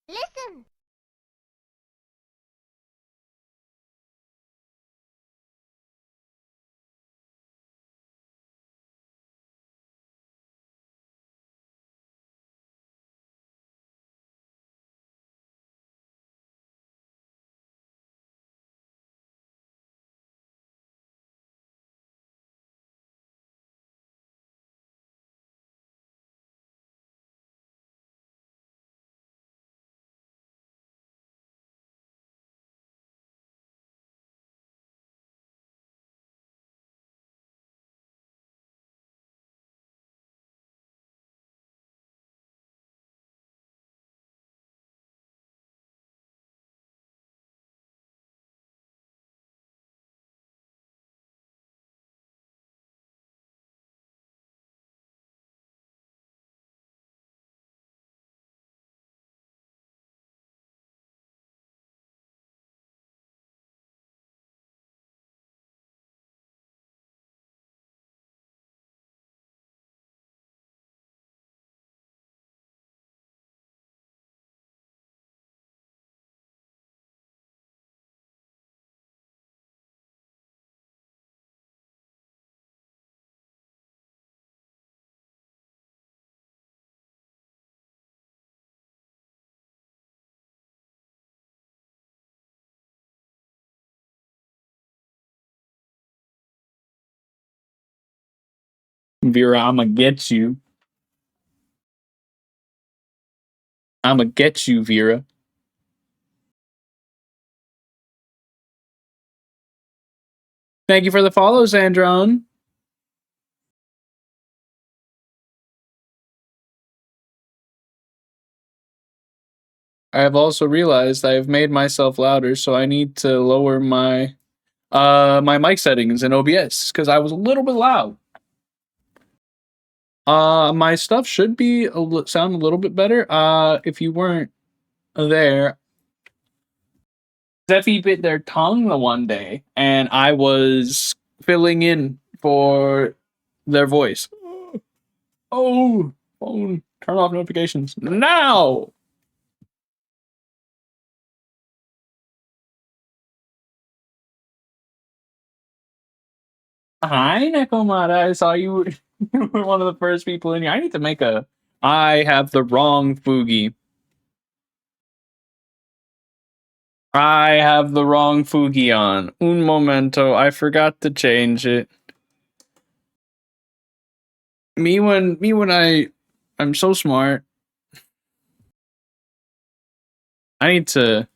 Listen. Vera, I'ma get you. I'ma get you, Vera. Thank you for the follow, Sandrone. I have also realized I have made myself louder, so I need to lower my mic settings in OBS because I was a little bit loud. My stuff should be sound a little bit better. If you weren't there, Zeffy bit their tongue the one day, and I was filling in for their voice. Oh, phone, turn off notifications now. Hi, Nekomata. I saw you. You were one of the first people in here. I need to make a. I have the wrong Fugi. I have the wrong Fugi on. Un momento. I forgot to change it. I'm so smart. I need to.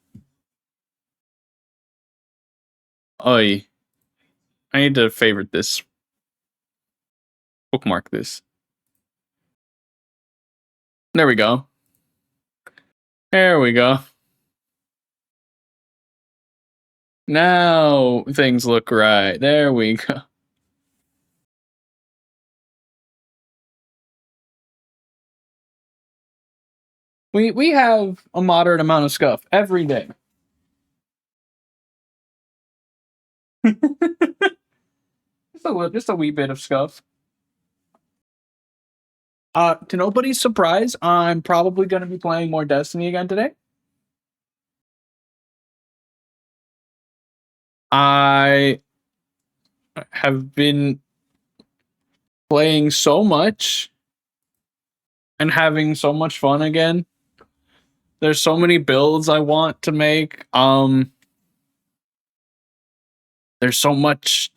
Oi. I need to favorite this. Bookmark this. There we go. There we go. Now things look right. There we go. We have a moderate amount of scuff every day. Just a wee bit of scuff. To nobody's surprise, I'm probably going to be playing more Destiny again today. I have been playing so much and having so much fun again. There's so many builds I want to make. There's so much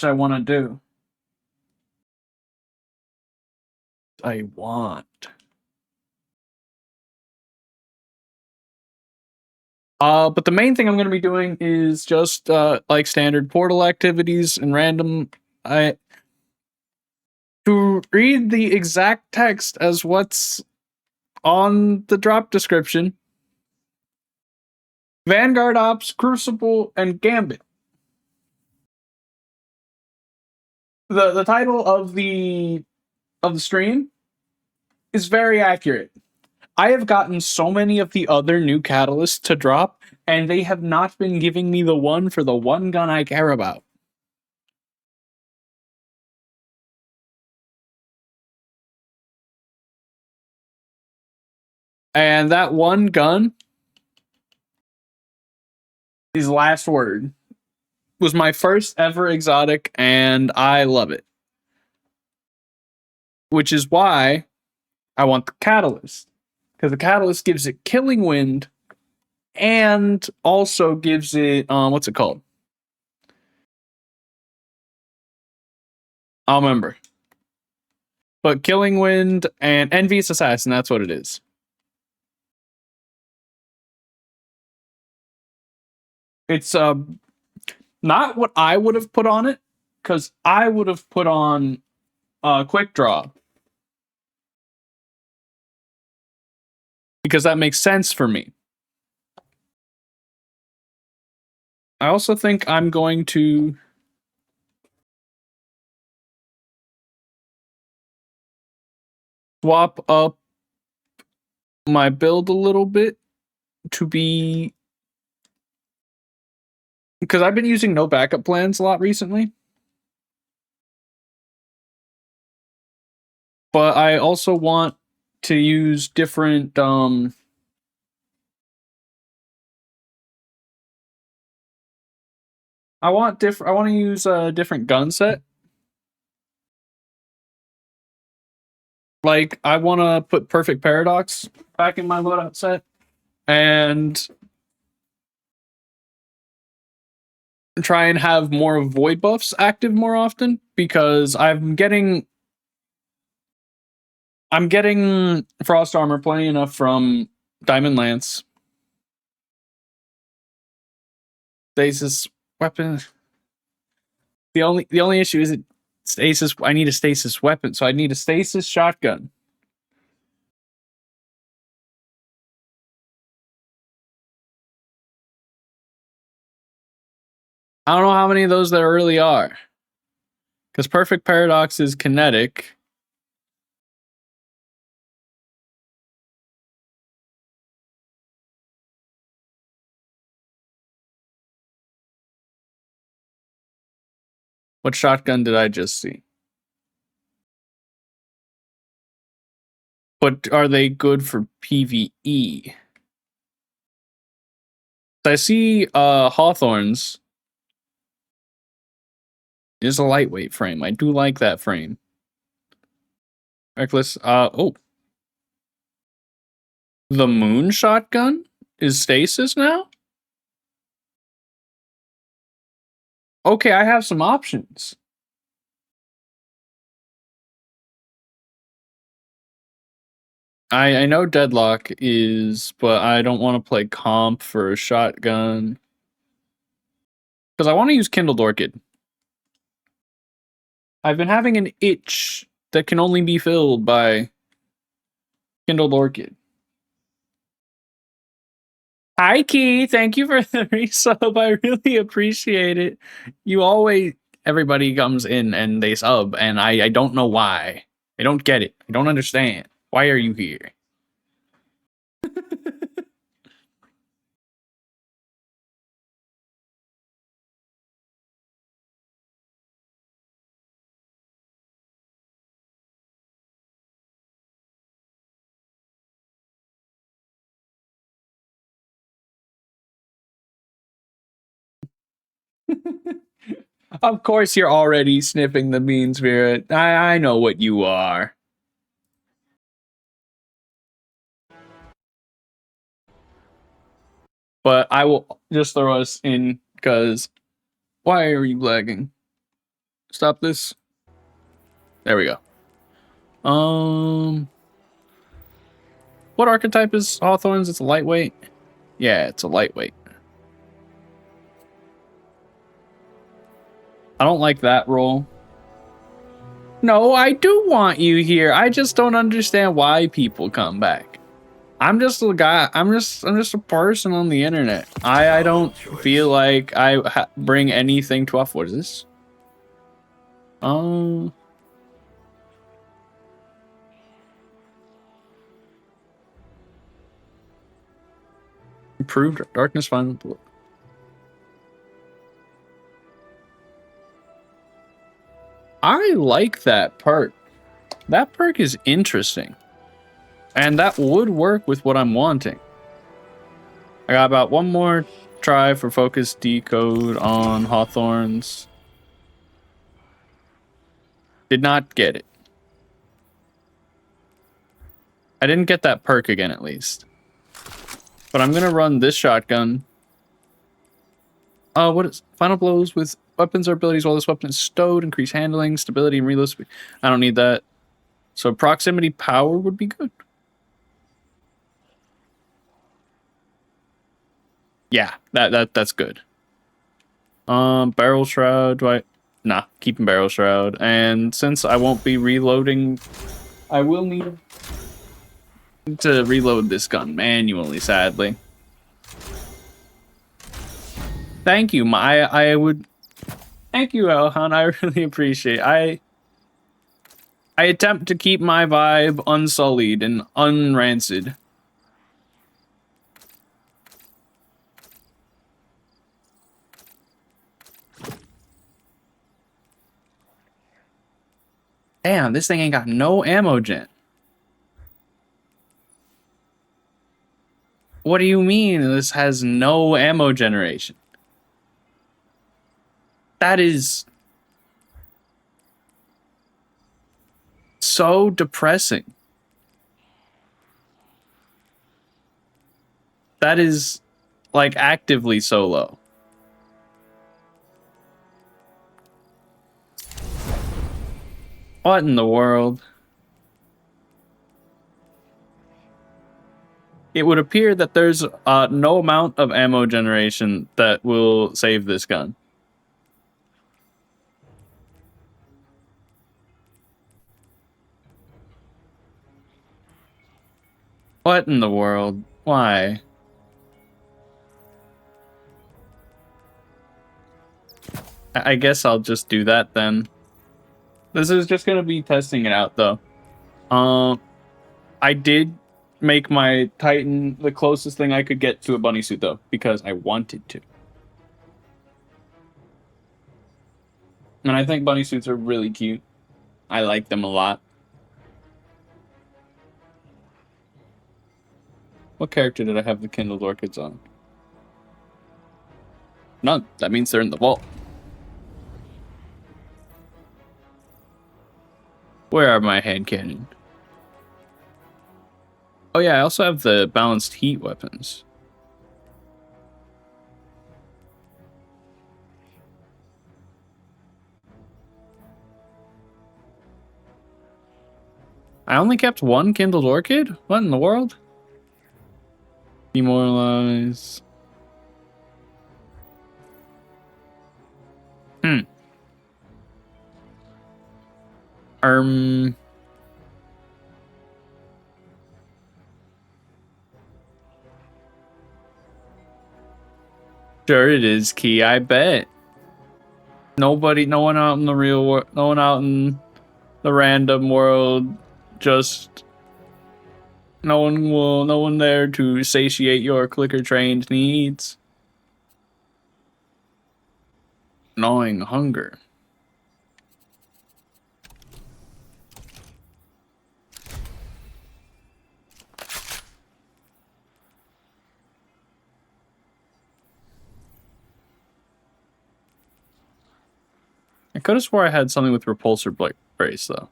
I want to do. I want. But the main thing I'm going to be doing is just like standard portal activities and random. To read the exact text as what's on the drop description. Vanguard Ops, Crucible, and Gambit. The title of the stream is very accurate. I have gotten so many of the other new catalysts to drop, and they have not been giving me the one for the one gun I care about. And that one gun, his last word, was my first ever exotic, and I love it. Which is why I want the catalyst. Because the catalyst gives it killing wind and also gives it what's it called? I'll remember. But killing wind and envious assassin, that's what it is. It's not what I would have put on it, because I would have put on quick draw. Because that makes sense for me. I also think I'm going to swap up my build a little bit to be, because I've been using no backup plans a lot recently. But I also want to use different I want to use a different gun set. Like, I want to put Perfect Paradox back in my loadout set and try and have more void buffs active more often, because I'm getting frost armor plenty enough from Diamond Lance. Stasis weapon. The only issue is stasis. I need a stasis weapon, so I need a stasis shotgun. I don't know how many of those there really are, because Perfect Paradox is kinetic. What shotgun did I just see? But are they good for PvE? I see Hawthorne's is a lightweight frame. I do like that frame. Reckless. Oh. The Moon shotgun is stasis now? Okay, I have some options. I know Deadlock is, but I don't want to play comp for a shotgun. Because I want to use Kindled Orchid. I've been having an itch that can only be filled by Kindled Orchid. Hi, Key. Thank you for the resub. I really appreciate it. Everybody comes in and they sub, and I don't know why. I don't get it. I don't understand. Why are you here? Of course, you're already sniffing the mean spirit. I know what you are. But I will just throw us in, because why are you lagging? Stop this. There we go. What archetype is Hawthorne's? It's a lightweight? Yeah, it's a lightweight. I don't like that roll. No, I do want you here. I just don't understand why people come back. I'm just a guy. I'm just a person on the internet. I don't feel like I bring anything to off. What is this? Improved darkness final blue. I like that perk. That perk is interesting. And that would work with what I'm wanting. I got about one more try for focus decode on Hawthorns. Did not get it. I didn't get that perk again, at least. But I'm gonna run this shotgun. What is final blows with weapons or abilities while this weapon is stowed, increase handling, stability, and reload speed. I don't need that. So proximity power would be good. Yeah, that's good. Barrel shroud, do I? Nah, keeping barrel shroud. And since I won't be reloading, I will need to reload this gun manually, sadly. Thank you, I would. Thank you, Elhan. I really appreciate it. I attempt to keep my vibe unsullied and unrancid. Damn, this thing ain't got no ammo gen. What do you mean this has no ammo generation? That is so depressing. That is, like, actively so low. What in the world? It would appear that there's no amount of ammo generation that will save this gun. What in the world? Why? I guess I'll just do that then. This is just gonna be testing it out though. I did make my Titan the closest thing I could get to a bunny suit though, because I wanted to. And I think bunny suits are really cute. I like them a lot. What character did I have the kindled orchids on? None. That means they're in the vault. Where are my hand cannon? Oh yeah, I also have the balanced heat weapons. I only kept one kindled orchid? What in the world? Demoralize. Sure it is, Key, I bet. No one out in the real world, no one out in the random world, just no one there to satiate your clicker-trained needs. Gnawing hunger. I could have swore I had something with repulsor brace though.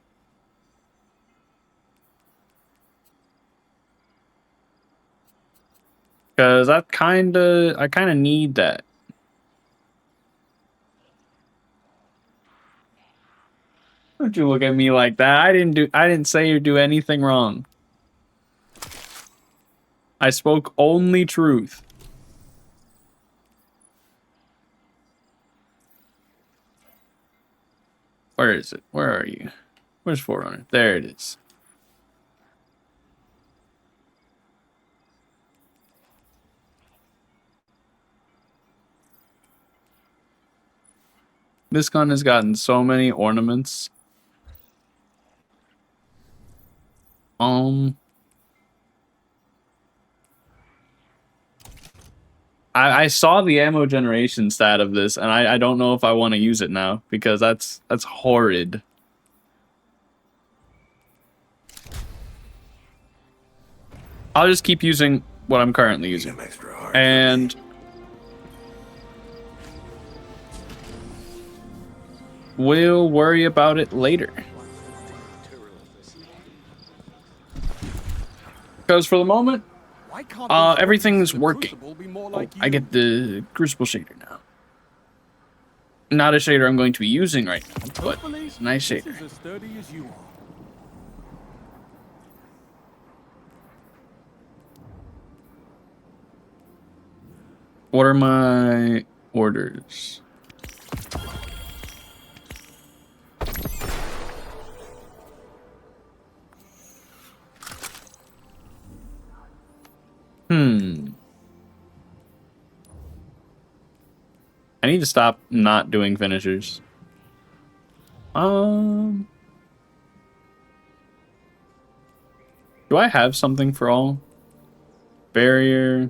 Cause I kinda need that. Don't you look at me like that? I didn't say or do anything wrong. I spoke only truth. Where is it? Where are you? Where's Forerunner? There it is. This gun has gotten so many ornaments. I saw the ammo generation stat of this, and I don't know if I want to use it now because that's horrid. I'll just keep using what I'm currently using. And we'll worry about it later. Because for the moment, everything's working. Oh, I get the Crucible shader now. Not a shader I'm going to be using right now, but nice shader. What are my orders? I need to stop not doing finishers. Do I have something for all? Barrier,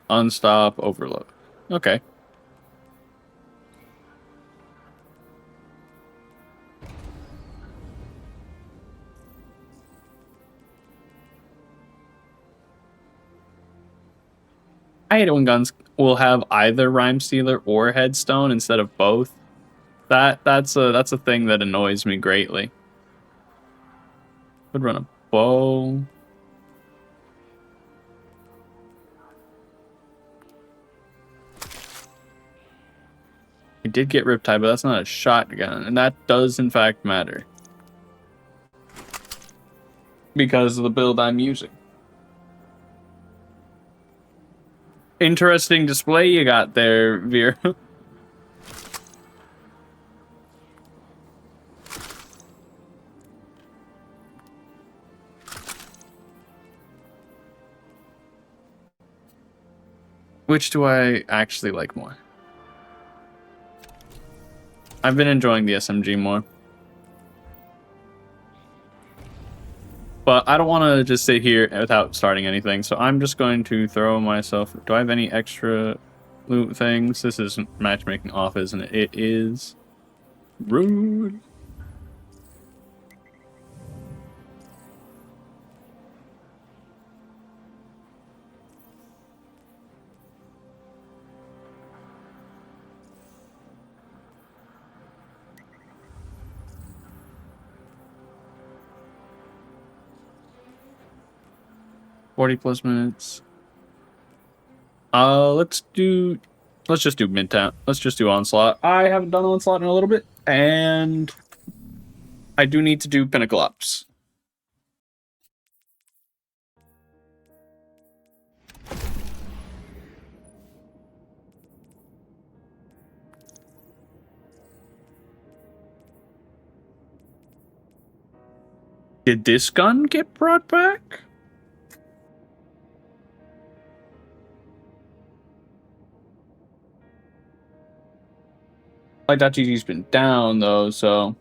unstop, overload. Okay. I hate it when guns will have either Rhyme Stealer or Headstone instead of both. That's a thing that annoys me greatly. Could run a bow. I did get Riptide, but that's not a shotgun, and that does in fact matter. Because of the build I'm using. Interesting display you got there, Veer. Which do I actually like more? I've been enjoying the SMG more. But I don't want to just sit here without starting anything, so I'm just going to throw myself... Do I have any extra loot things? This is matchmaking off, isn't it? It is. Rude. +40 minutes. Let's just do Midtown. Let's just do Onslaught. I haven't done Onslaught in a little bit, and I do need to do Pinnacle Ops. Did this gun get brought back? Light.gg's been down, though, so...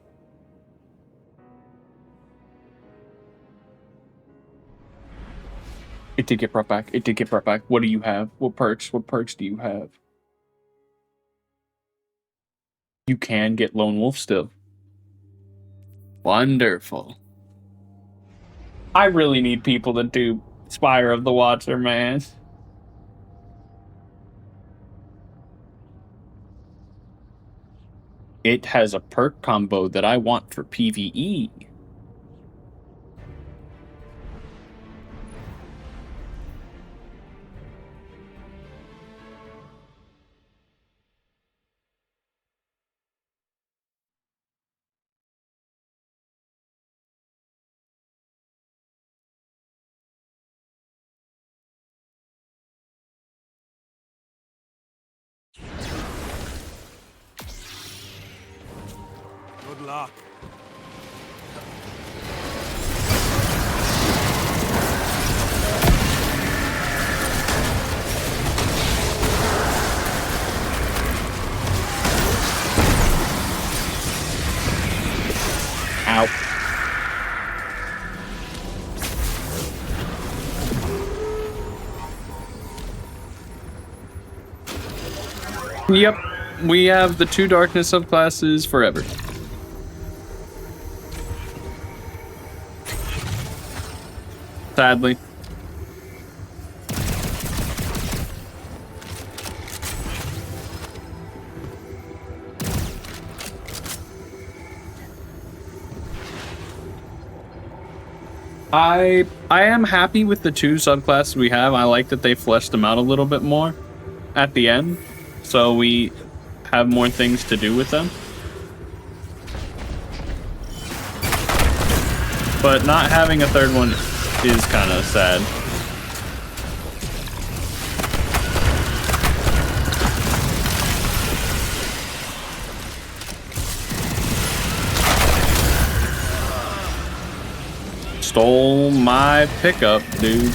It did get brought back. It did get brought back. What do you have? What perks? What perks do you have? You can get Lone Wolf still. Wonderful. I really need people to do Spire of the Watcher, man. It has a perk combo that I want for PvE. Good luck. Ow. Yep, we have the 2 darkness subclasses forever. Sadly. I am happy with the 2 subclasses we have. I like that they fleshed them out a little bit more at the end, so we have more things to do with them. But not having a third one is kind of sad. Stole my pickup, dude.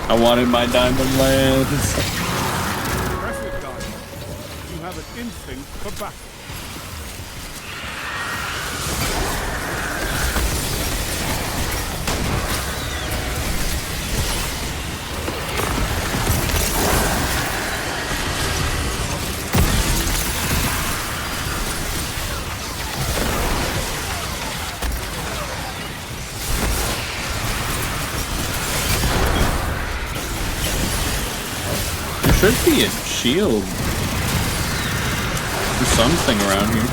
I wanted my diamond lance. Impressive, Diamond. You have an instinct for battle. There should be a shield or something around here.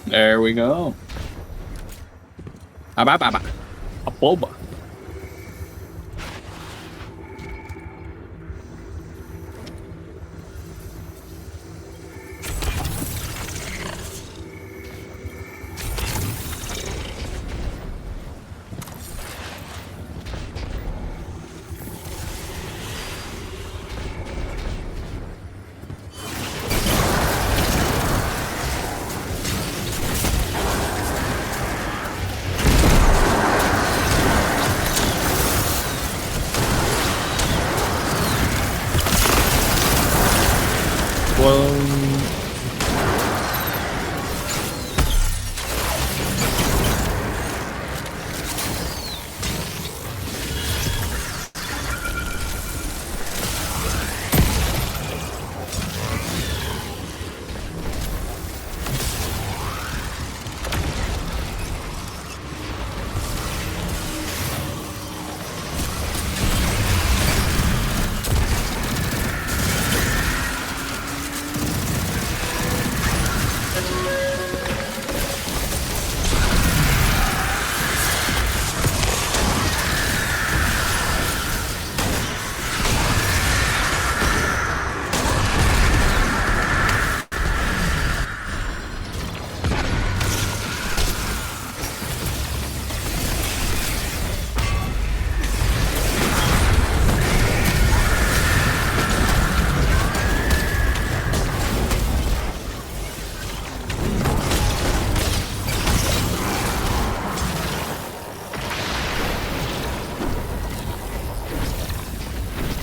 There we go. A boba.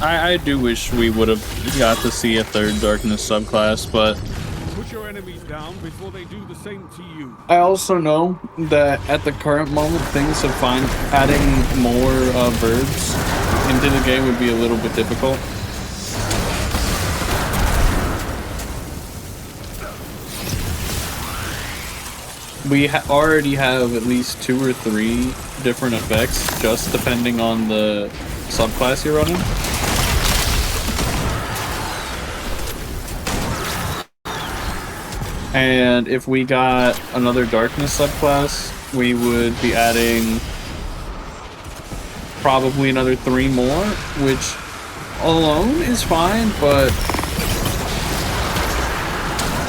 I do wish we would have got to see a third Darkness subclass, but Put your enemies down before they do the same to you. I also know that at the current moment things have adding more verbs into the game would be a little bit difficult. We already have at least 2 or 3 different effects, just depending on the subclass you're running. And if we got another darkness subclass, we would be adding probably another 3 more, which alone is fine, but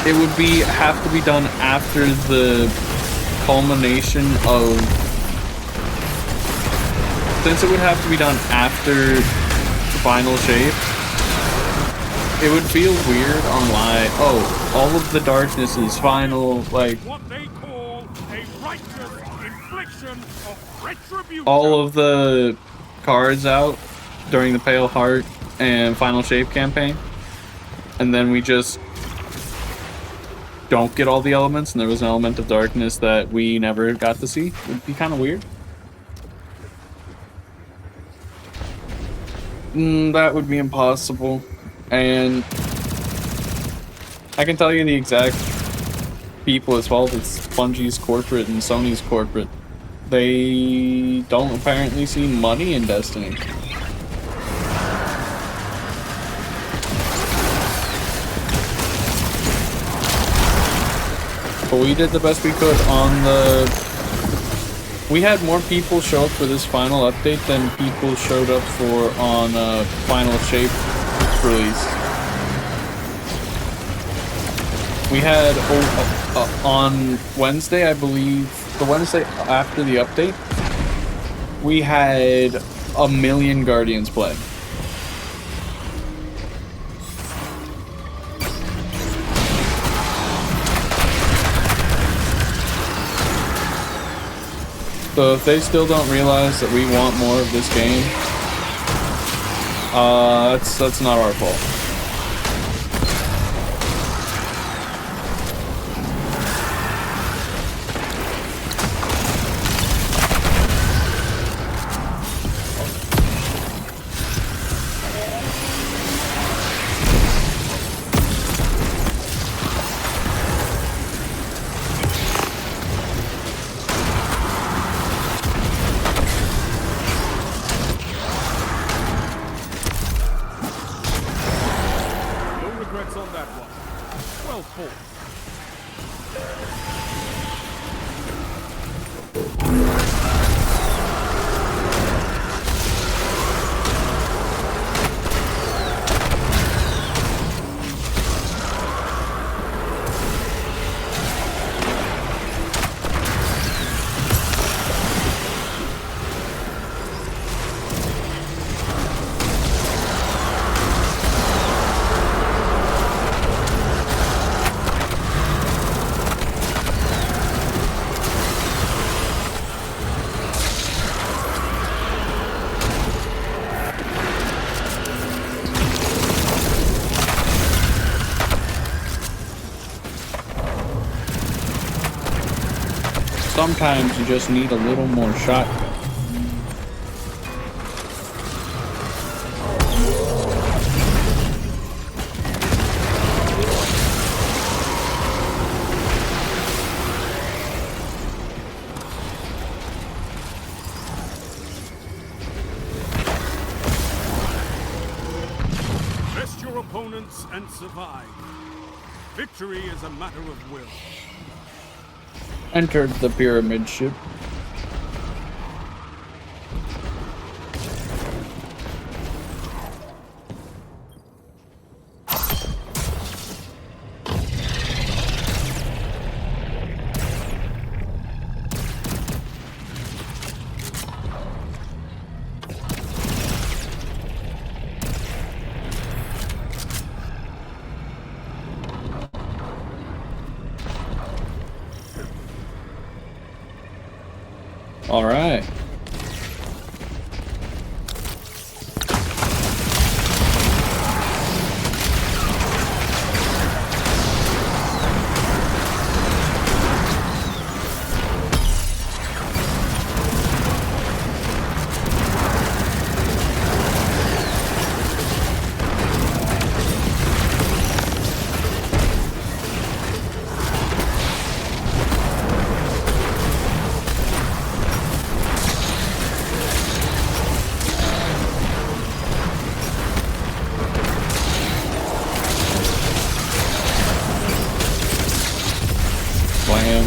it would have to be done after the culmination of, since it would have to be done after final shape, it would feel weird on why, oh, all of the darkness is final, like, what they call a righteous infliction of retribution. All of the cards out during the Pale Heart and Final Shape campaign, and then we just don't get all the elements, and there was an element of darkness that we never got to see. It would be kind of weird. That would be impossible. And I can tell you the exact people it's fault. It's Bungie's corporate and Sony's corporate. They don't apparently see money in Destiny. But we did the best we could on the... We had more people show up for this final update than people showed up for on Final Shape release. We had on Wednesday, I believe, the Wednesday after the update, we had 1 million Guardians play. So if they still don't realize that we want more of this game, that's not our fault. Sometimes you just need a little more shot. Best your opponents and survive. Victory is a matter of will. Entered the pyramid ship. All right. Slam.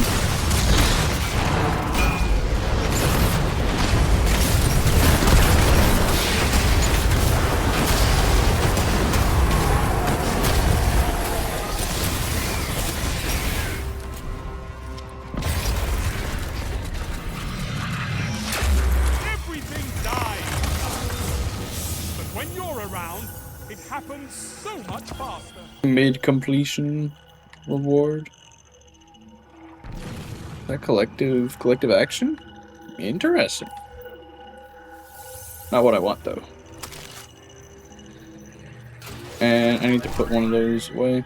Everything dies. But when you're around, it happens so much faster. Mid completion reward. That collective action? Interesting. Not what I want though. And I need to put one of those away.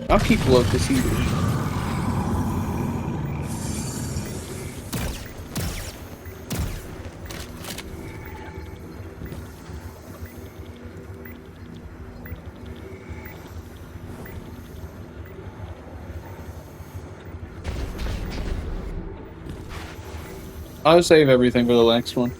I'll keep Locust either. I'll save everything for the next one.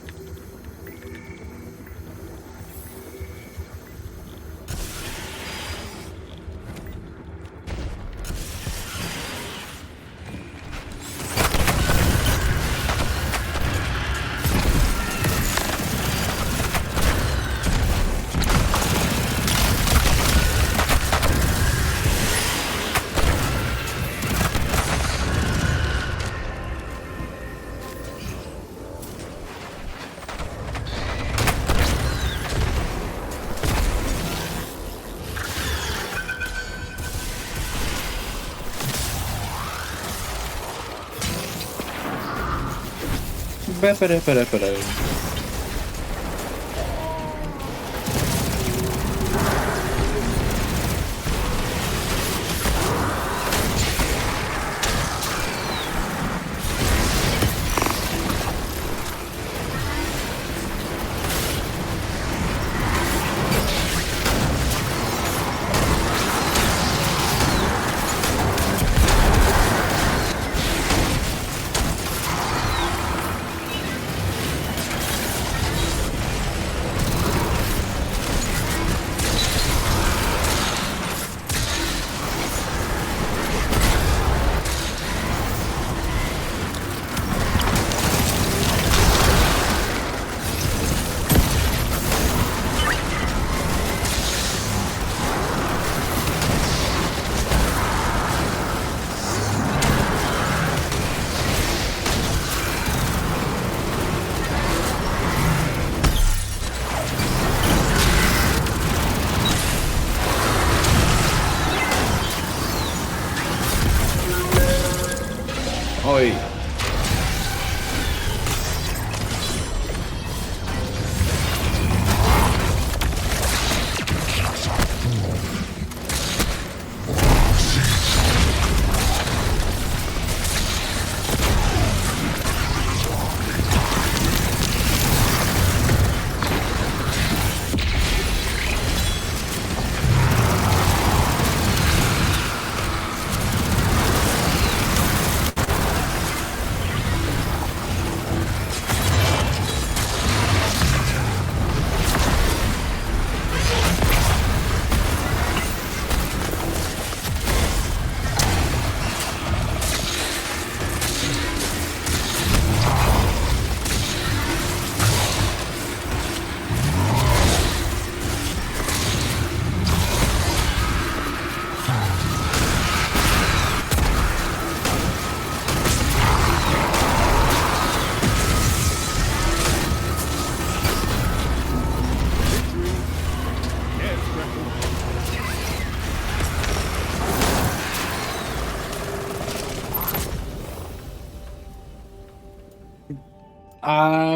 Ba-ba-da-ba-da-ba-da. Oi.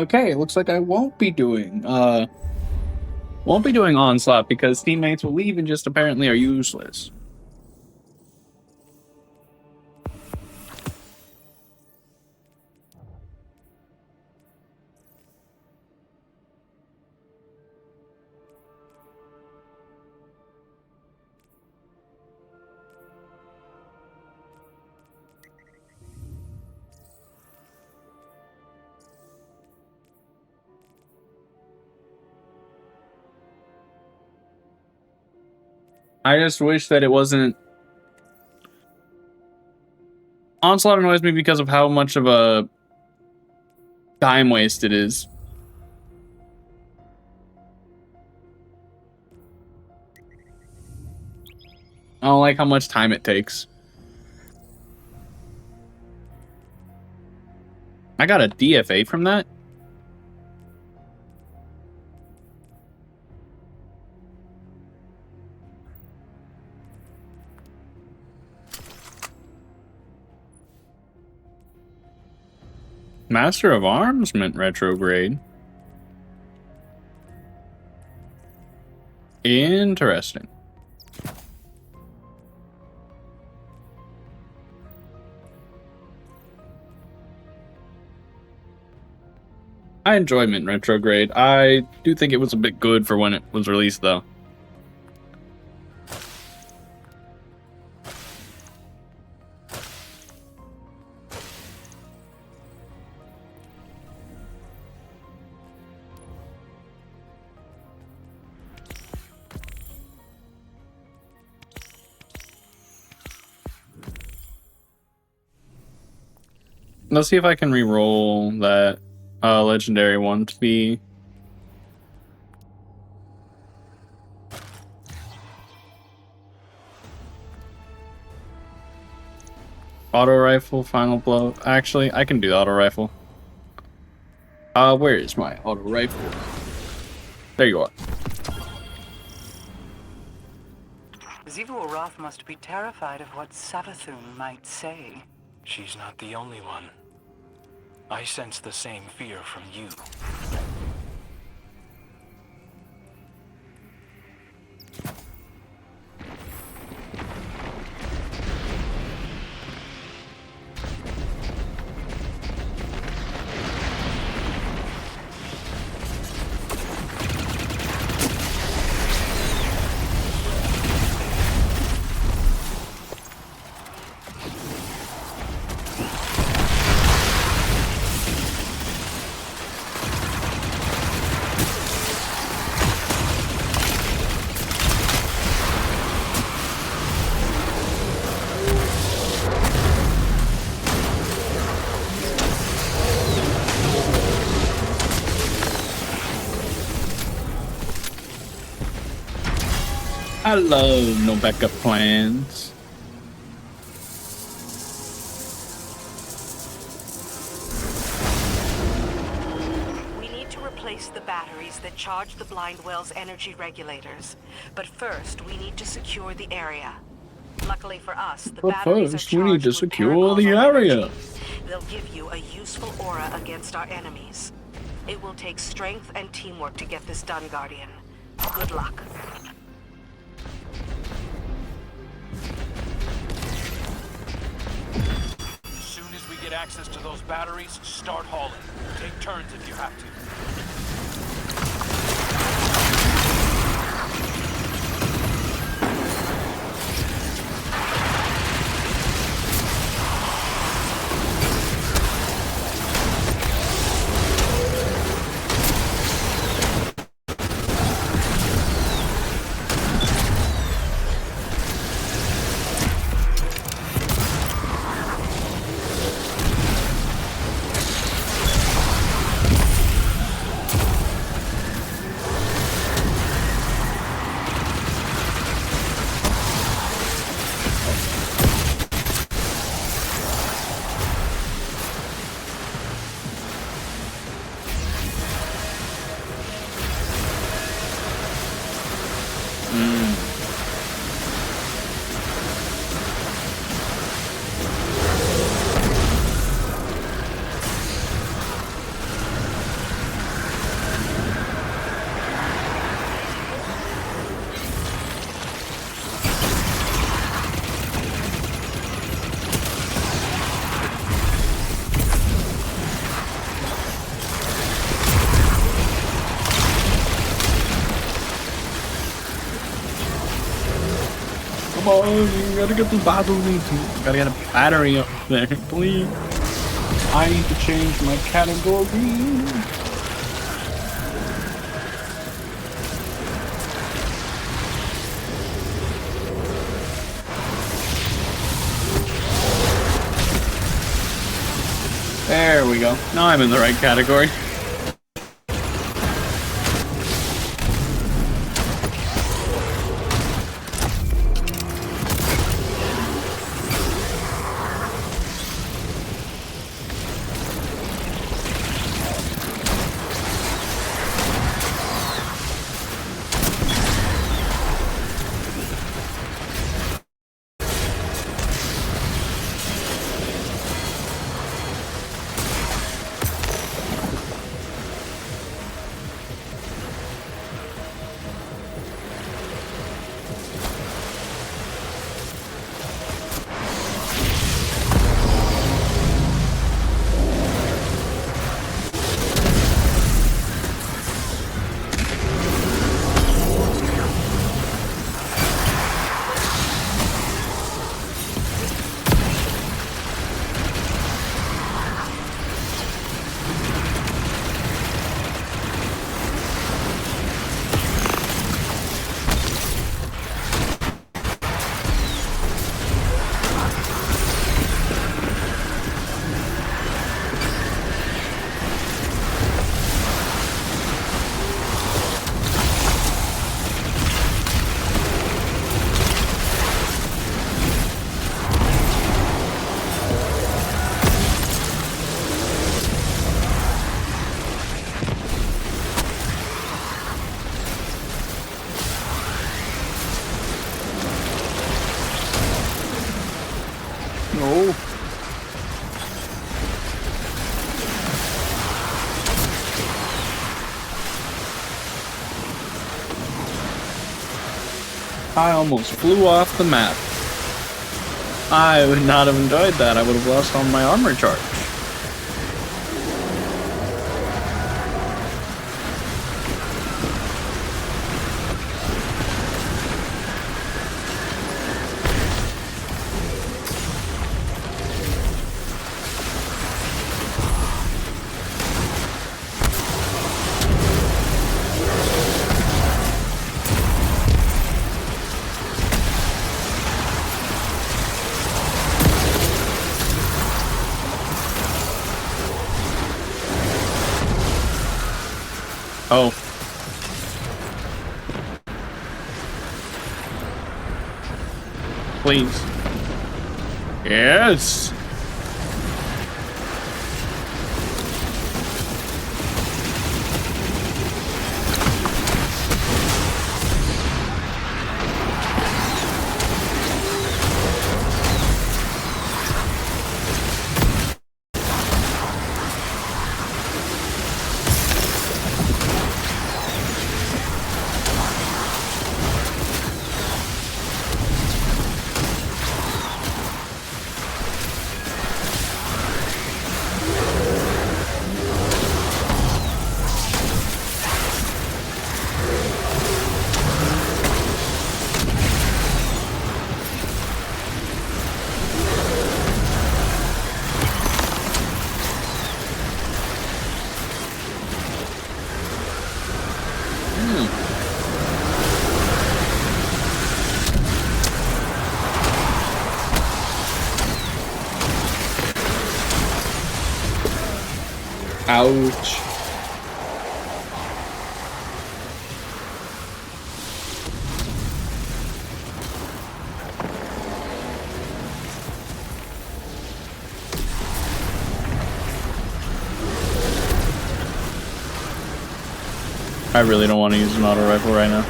Okay, looks like I won't be doing Onslaught because teammates will leave and just apparently are useless. I just wish that it wasn't Onslaught annoys me because of how much of a time waste it is. I don't like how much time it takes. I got a DFA from that? Master of Arms meant retrograde. Interesting. I enjoy Mint Retrograde. I do think it was a bit good for when it was released, though. Let's see if I can re-roll that legendary one to be... Auto rifle, final blow. Actually, I can do the auto rifle. Where is my auto rifle? There you are. Xivu Arath must be terrified of what Savathun might say. She's not the only one. I sense the same fear from you. I love no backup plans. We need to replace the batteries that charge the Blind Well's energy regulators. But first, we need to secure the area. Luckily for us, the batteries are first, we need charged to with secure the paracausal area. energy. They'll give you a useful aura against our enemies. It will take strength and teamwork to get this done, Guardian. Good luck. As soon as we get access to those batteries, start hauling. Take turns if you have to. Come on, you gotta get the battery. Gotta get a battery up there, please. I need to change my category. There we go. Now I'm in the right category. No. I almost flew off the map. I would not have enjoyed that. I would have lost all my armor charge. Oh. Please. Yes. Ouch. I really don't want to use an auto rifle right now.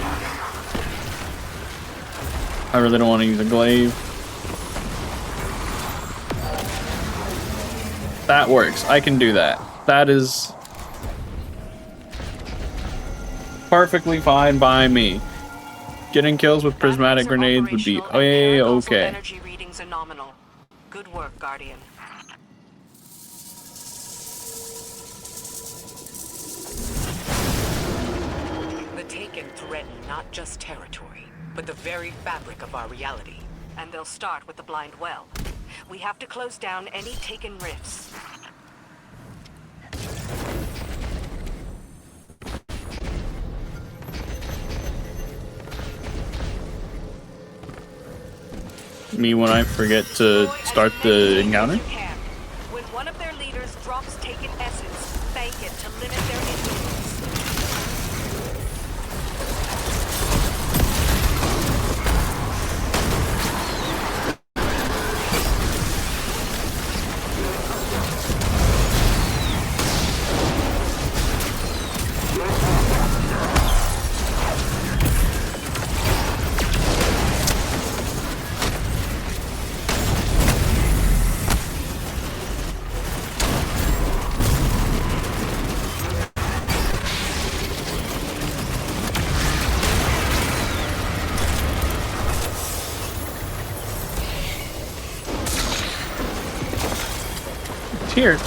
I really don't want to use a glaive. That works. I can do that. That is perfectly fine by me. Getting kills with prismatic grenades would be okay. Energy readings are nominal. Good work, Guardian. The Taken threaten not just territory, but the very fabric of our reality. And they'll start with the blind well. We have to close down any Taken rifts. Me when I forget to start the encounter? When one of their leaders drops Taken here,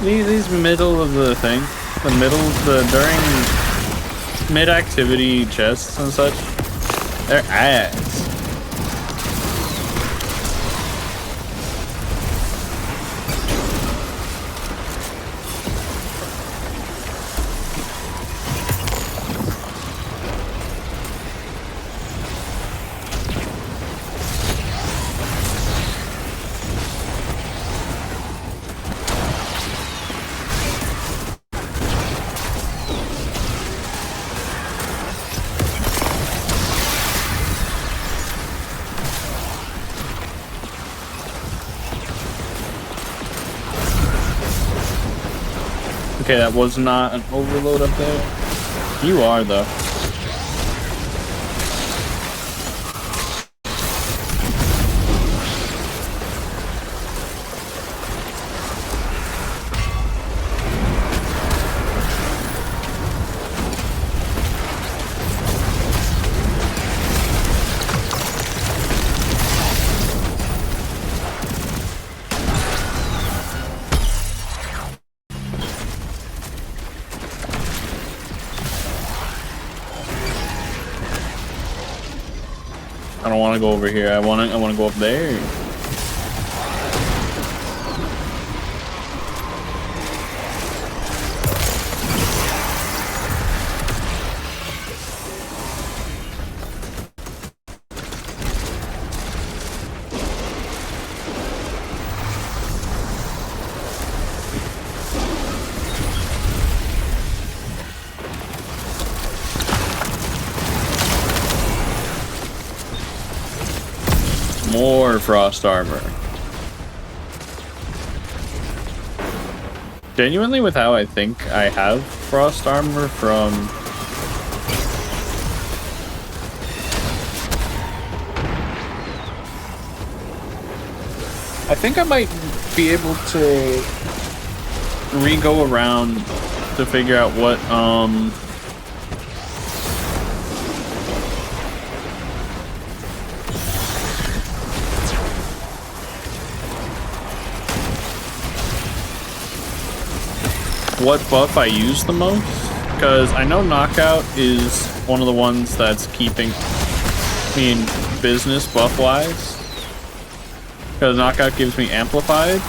these middle of the thing, during mid-activity chests and such, they're ass. Okay, that was not an overload up there. You are, though. I don't want to go over here. I want to go up there. More frost armor. Genuinely, with how I think I have frost armor from... I think I might be able to re-go around to figure out what, what buff I use the most, because I know Knockout is one of the ones that's keeping me in business buff-wise, because Knockout gives me Amplified,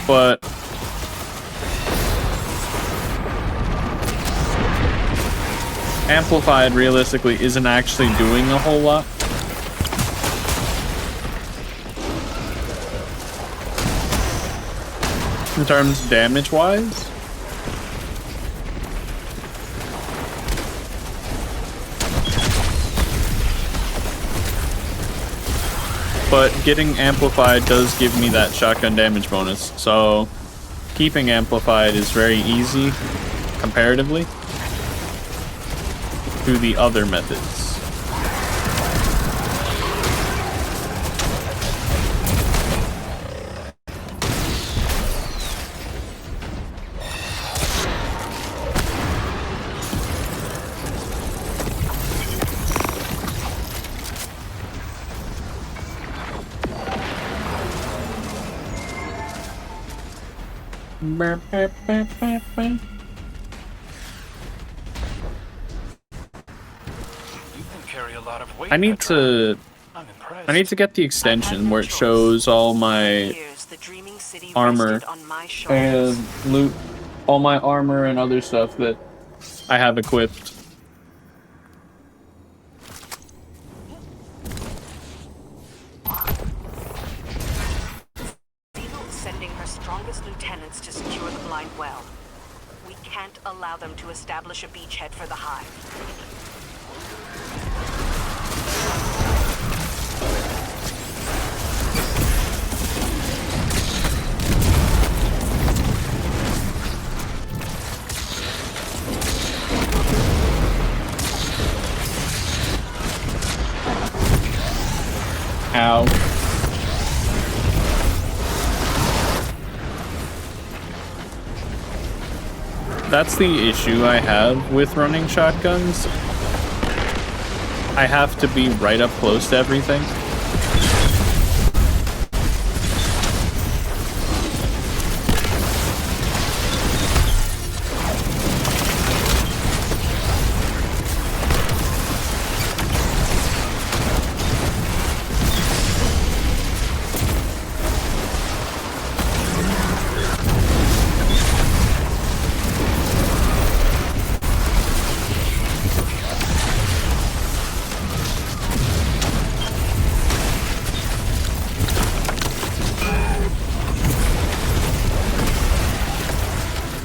but Amplified realistically isn't actually doing a whole lot. In terms damage-wise. But getting Amplified does give me that shotgun damage bonus, so keeping Amplified is very easy, comparatively, to the other methods. You can carry a lot of weight. I need to get the extension where it shows all my armor and loot, all my armor and other stuff that I have equipped. Sending her strongest lieutenants to secure the blind well. We can't allow them to establish a beachhead for the hive. Ow. That's the issue I have with running shotguns. I have to be right up close to everything.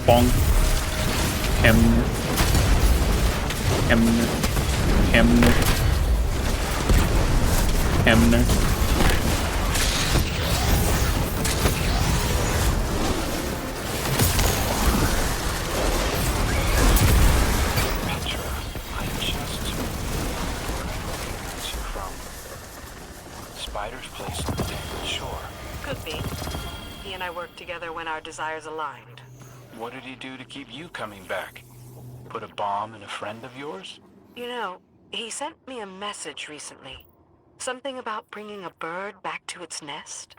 Bonk. Hemner. Hemner. Hemner. Hemner. Spider's place on the Tangled Shore. Could be. He and I worked together when our desires aligned. What did he do to keep you coming back? Put a bomb in a friend of yours? You know, he sent me a message recently. Something about bringing a bird back to its nest.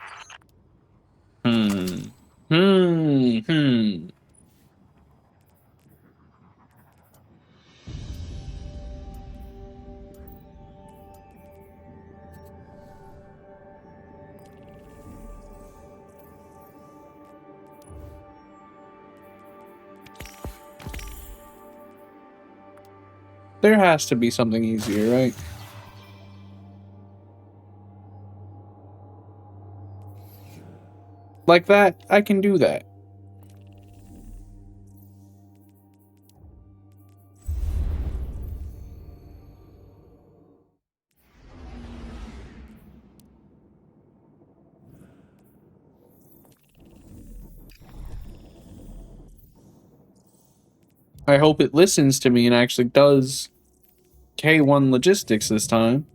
There has to be something easier, right? Like that, I can do that. I hope it listens to me and actually does K1 logistics this time.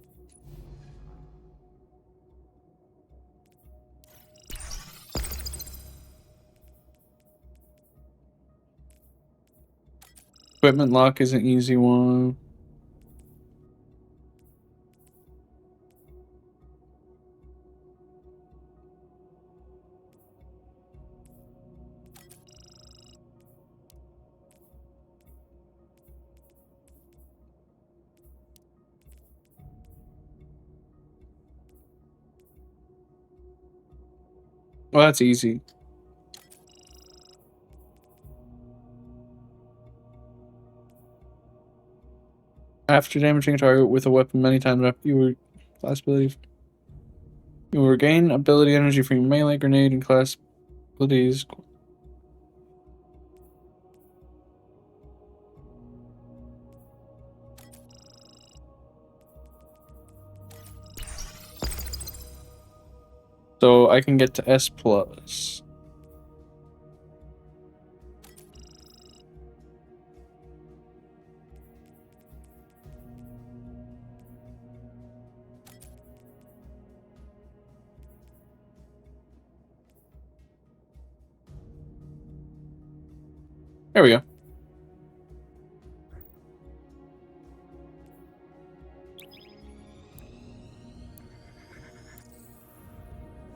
Equipment lock is an easy one. Well, that's easy. After damaging a target with a weapon many times, you will class abilities. You will regain ability energy from your melee grenade and class abilities. So I can get to S+. There we go.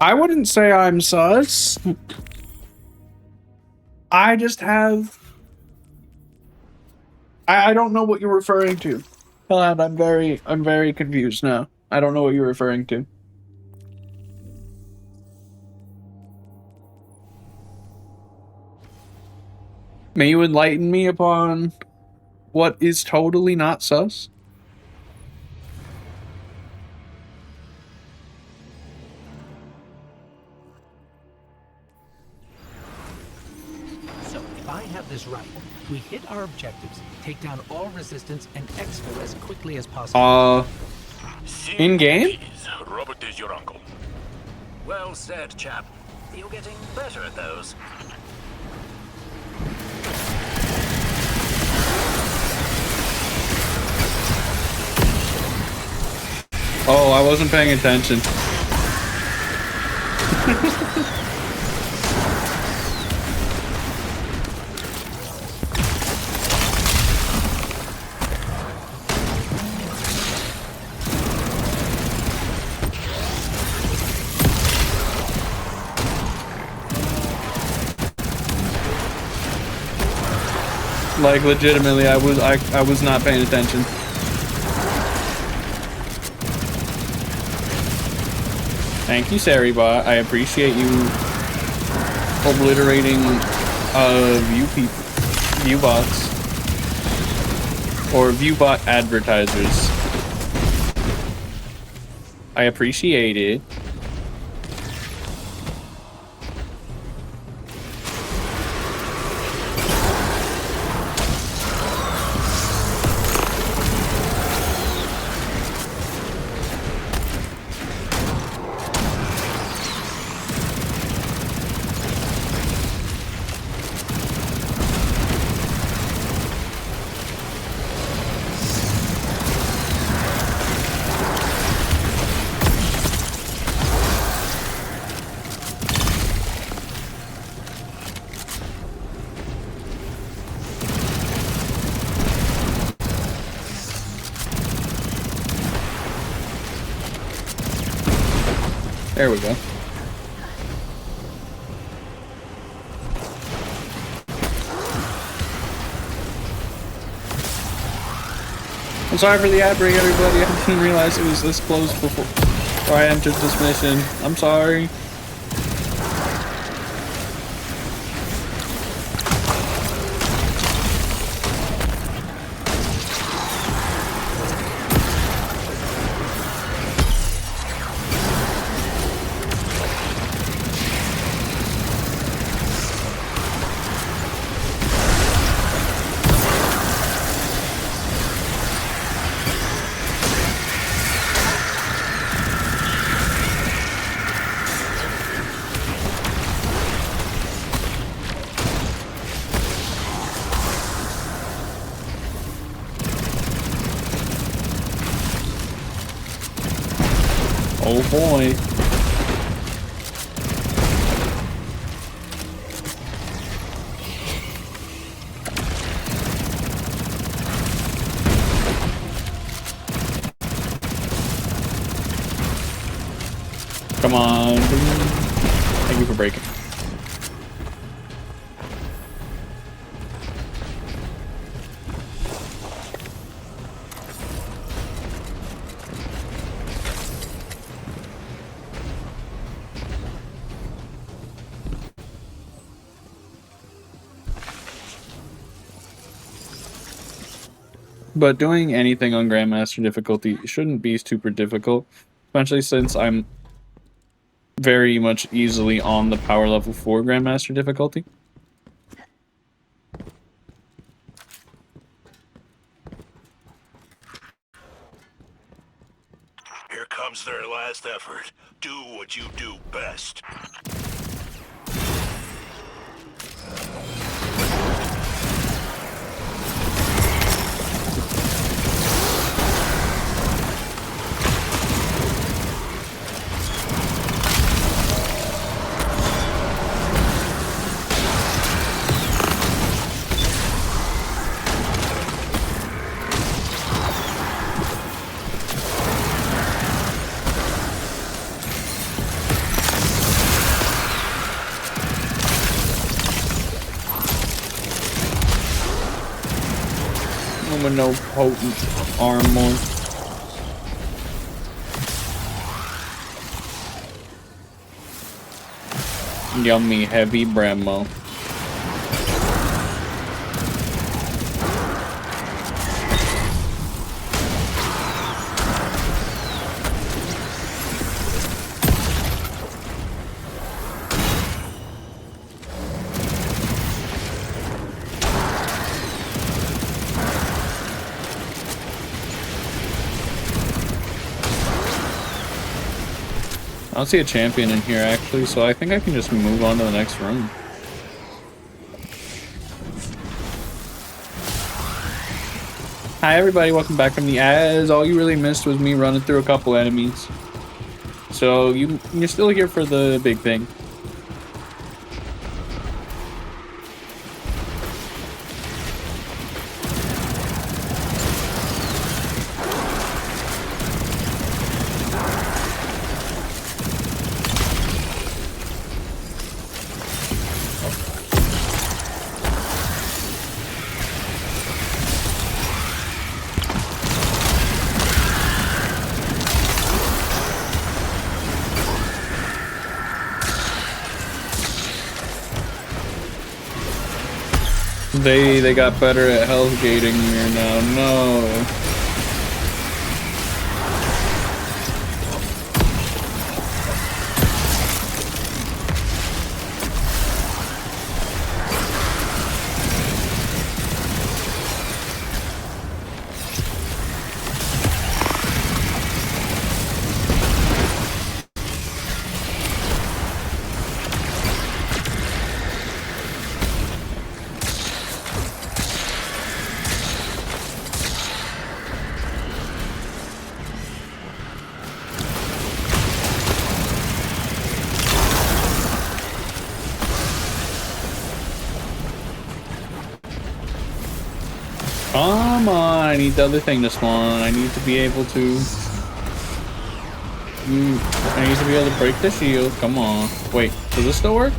I wouldn't say I'm sus. I just have... I don't know what you're referring to. Hold on, I'm very confused now. I don't know what you're referring to. May you enlighten me upon what is totally not sus? So, if I have this right, we hit our objectives, take down all resistance, and exfil as quickly as possible. In-game? Robert is your uncle. Well said, chap. You're getting better at those. Oh, I wasn't paying attention. Like legitimately, I was not paying attention. Thank you, Saribot. I appreciate you obliterating viewbots or viewbot advertisers. I appreciate it. There we go. I'm sorry for the ad break, everybody. I didn't realize it was this close before I entered this mission. I'm sorry. Oh boy. Come on. Thank you for breaking. But doing anything on Grandmaster difficulty shouldn't be super difficult, especially since I'm very much easily on the power level 4 Grandmaster difficulty. Here comes their last effort. Do what you do best. With no potent armor. Yummy heavy Bremo. I don't see a champion in here actually, so I think I can just move on to the next room. Hi everybody, welcome back from the ads. All you really missed was me running through a couple enemies. So you're still here for the big thing. They got better at health gating here now. No. Come on, I need the other thing to spawn. I need to be able to I need to be able to break the shield. Come on. Wait, does this still work?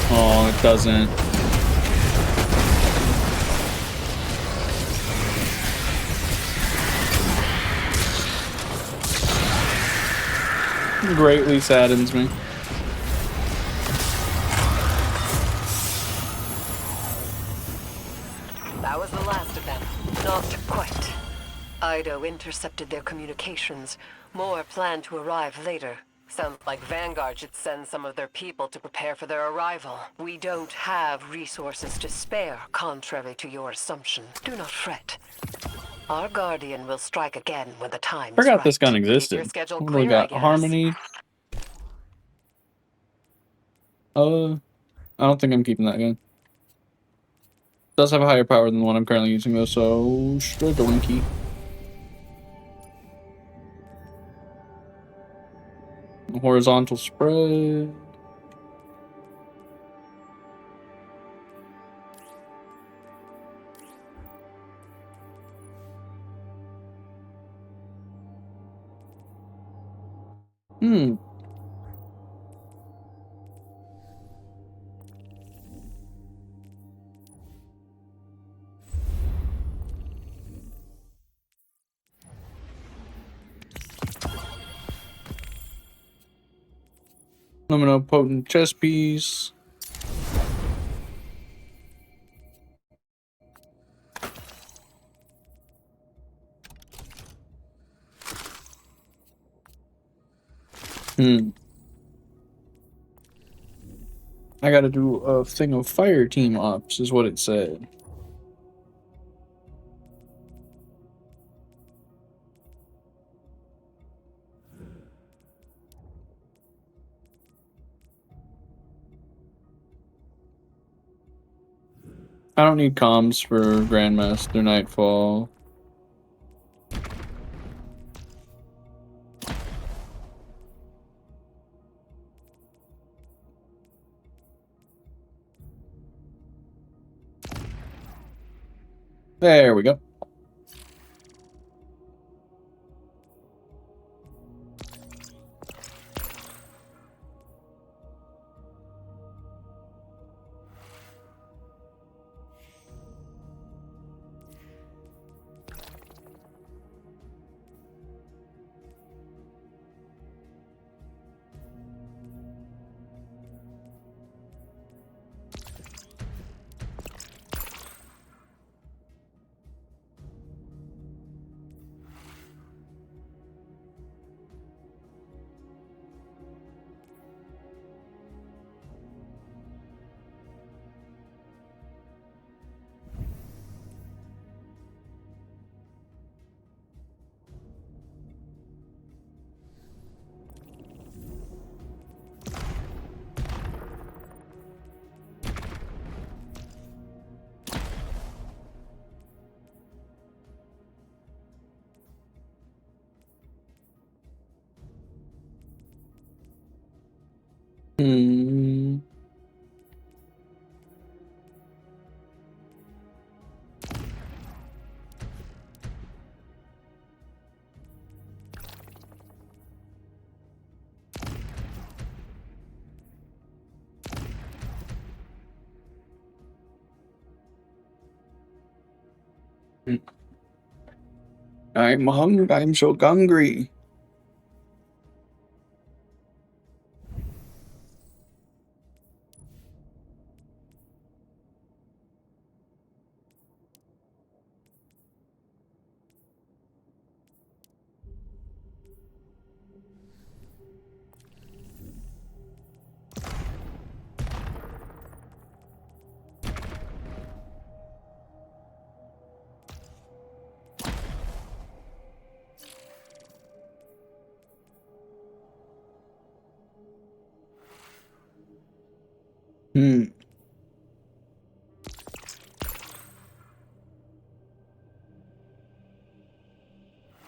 Oh, it doesn't. Greatly saddens me. That was the last of them. Not quite. Ido intercepted their communications. More plan to arrive later. Sounds like Vanguard should send some of their people to prepare for their arrival. We don't have resources to spare, contrary to your assumption. Do not fret. Our Guardian will strike again when the time is Forgot right. this gun Keep your existed. schedule What do we clear, I got? guess. Harmony. I don't think I'm keeping that gun. Does have a higher power than the one I'm currently using though, so Winky. Horizontal spread. Lumino potent chess piece. I gotta do a thing of fire team ops, is what it said. I don't need comms for Grandmaster Nightfall. There we go. I'm so hungry.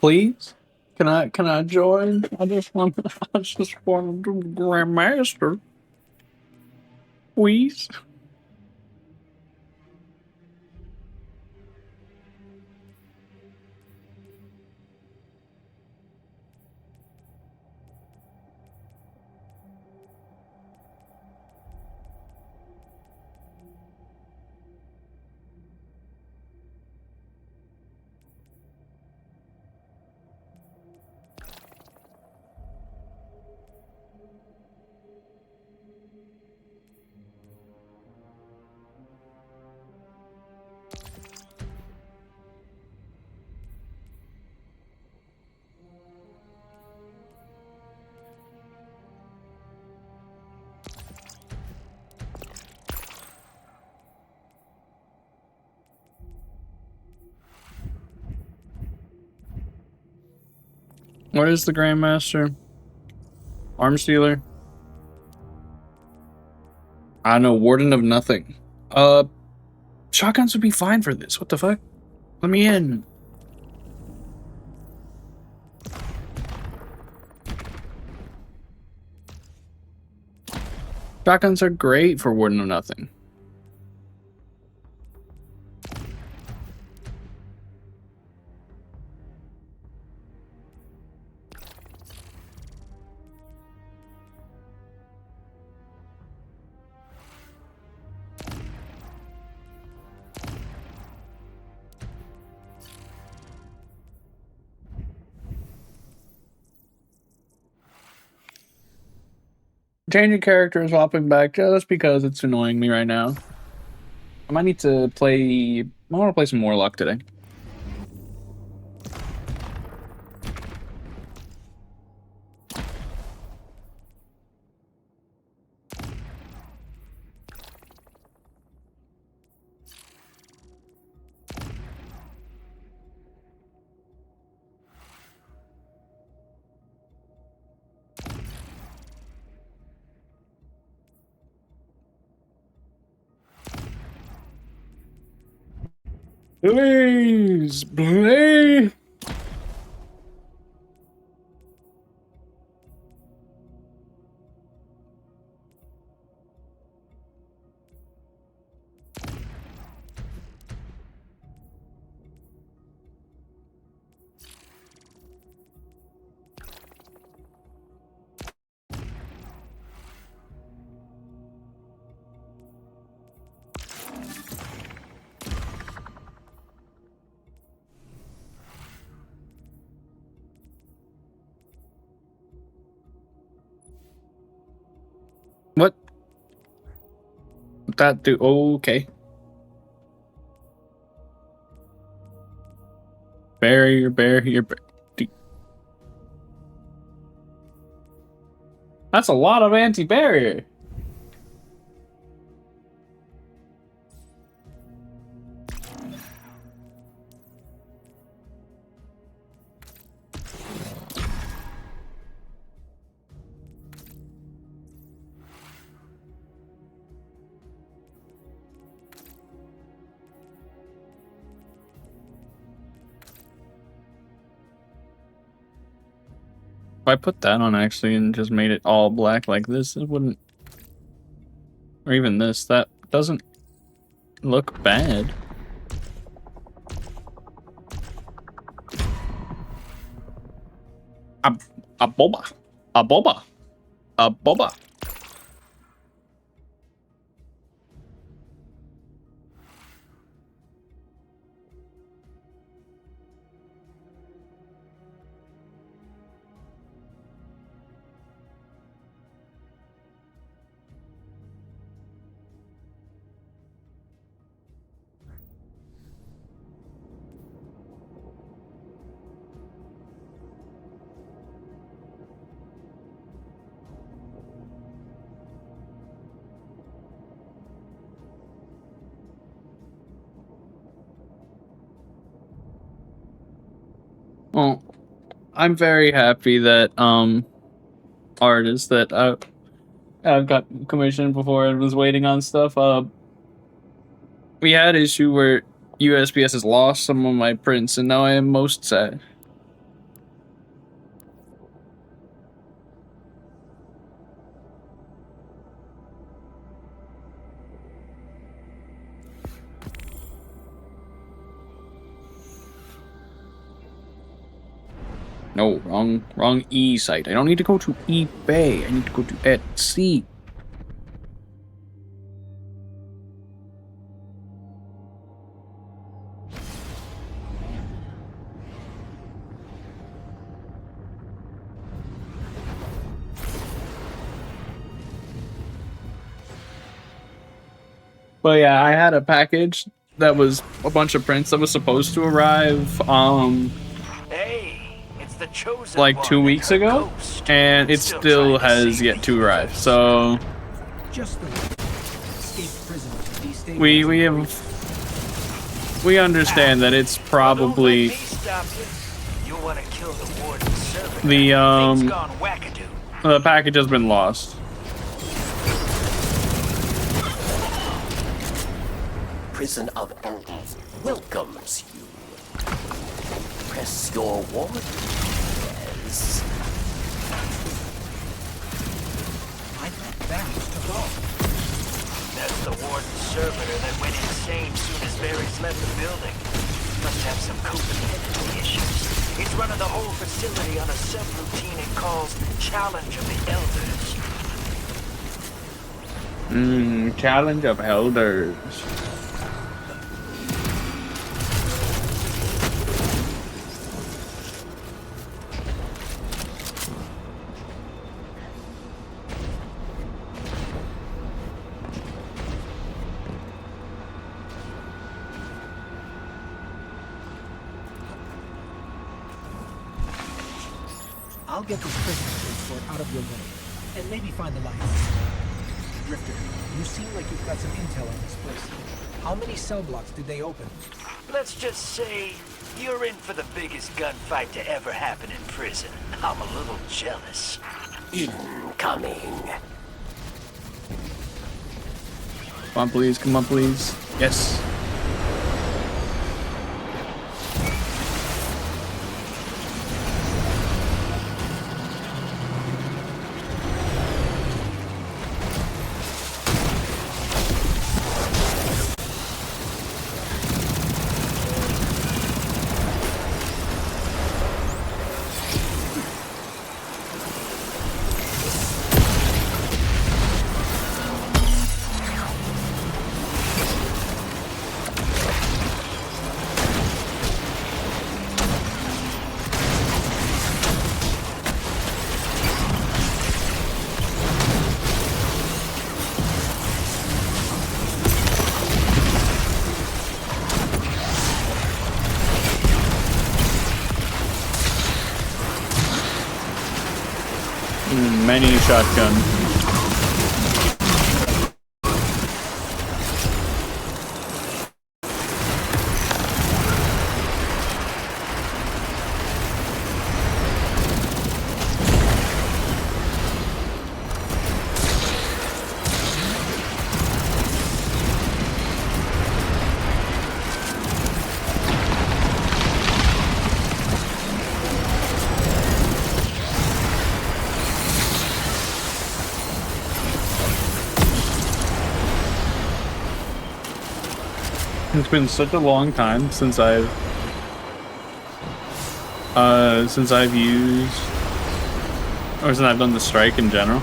Please? Can I join? I just want to do Grandmaster. Please? What is the Grandmaster? Arms dealer? I don't know, Warden of Nothing. Shotguns would be fine for this. What the fuck? Let me in. Shotguns are great for Warden of Nothing. Changing characters, hopping back just because it's annoying me right now. I might need to play... I want to play some Warlock today. Please, please. What? That do? Okay. Barrier. That's a lot of anti-barrier. If I put that on actually and just made it all black like this, it wouldn't... Or even this, that doesn't look bad. A boba. A boba. A boba. Well, I'm very happy that artist that I've got commissioned before and was waiting on stuff. We had an issue where USPS has lost some of my prints, and now I am most sad. No, wrong E site. I don't need to go to eBay. I need to go to Etsy. But yeah, I had a package that was a bunch of prints that was supposed to arrive Hey, it's the chosen like one 2 weeks and her ago, ghost. and it Still still trying to has save yet the to arrive. universe. So Just the escaped prison to destabilize we understand that it's Don't let probably me stop you. You'll want to kill the warden's servant. The Things gone wackadoo. the package has been lost. Prison of Elders welcomes you. Press your ward. Yes. I thought Barry's took off. That's the warden's servitor that went insane soon as Barry's left the building. Must have some codependency issues. He's running the whole facility on a subroutine it calls Challenge of the Elders. Challenge of Elders. I'll get this prisoner transport out of your way, and maybe find the lighthouse. Drifter, you seem like you've got some intel on this place. How many cell blocks did they open? Let's just say you're in for the biggest gunfight to ever happen in prison. I'm a little jealous. Incoming. Come on, please. Come on, please. Yes. Many shotgun. It's been such a long time since I've used, or since I've done the strike in general.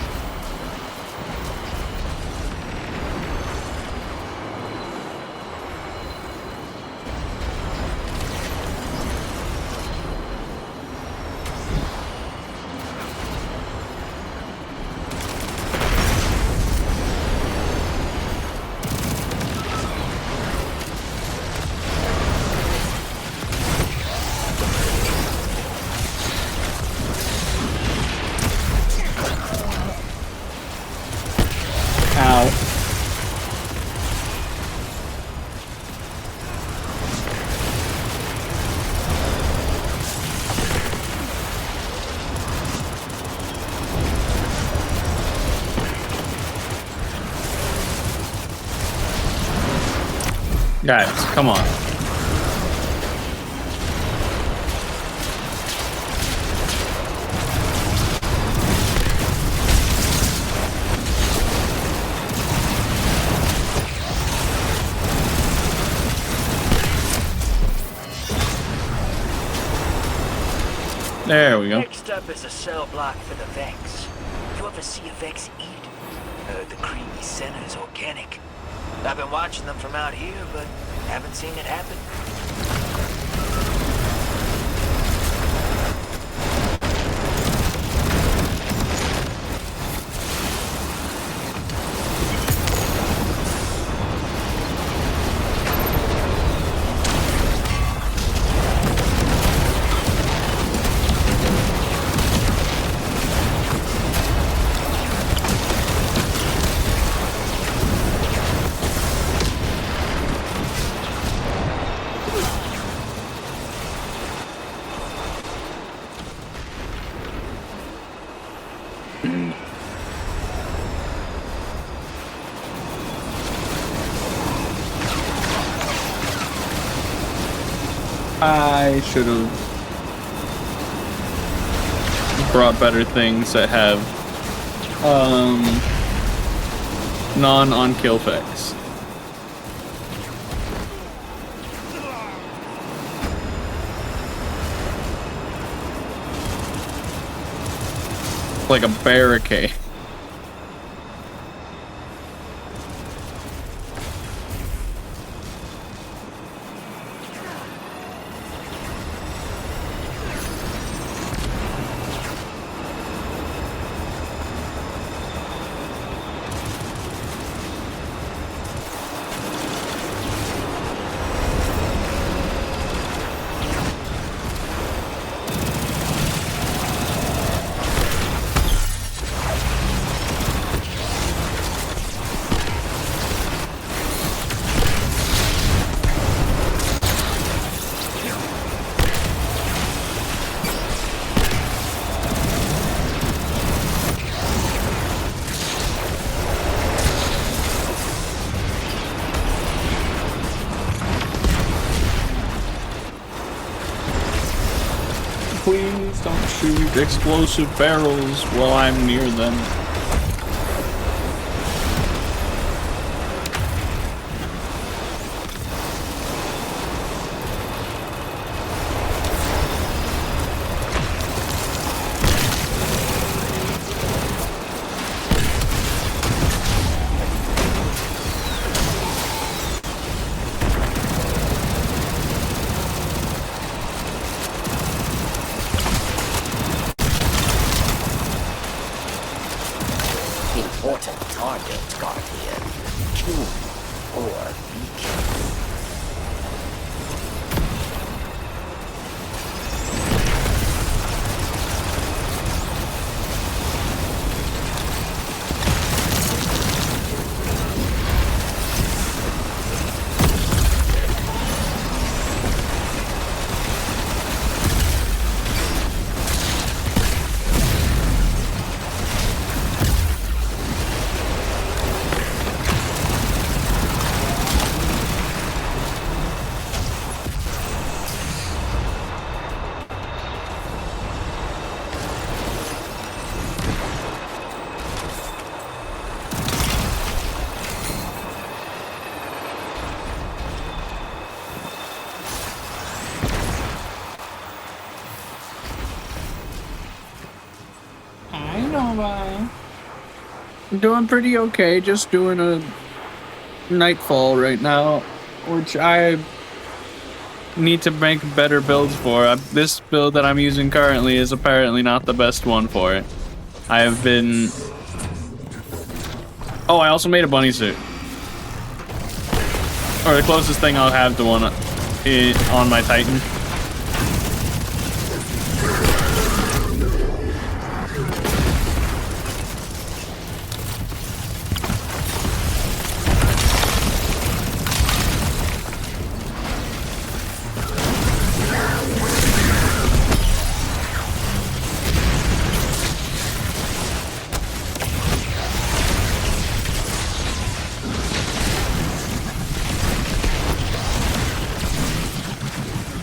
Guys, come on. There we go. Next up is a cell block for the Vex. You ever see a Vex eat? The creamy center's organic. I've been watching them from out here, but haven't seen it happen. I should have brought better things that have non-on-kill effects. Like a barricade. Please don't shoot explosive barrels while I'm near them. Important target, Guardian. Kill or be killed. I'm doing pretty okay, just doing a nightfall right now, which I need to make better builds for. This build that I'm using currently is apparently not the best one for it. I have been... Oh, I also made a bunny suit. Or the closest thing I'll have to one on my Titan.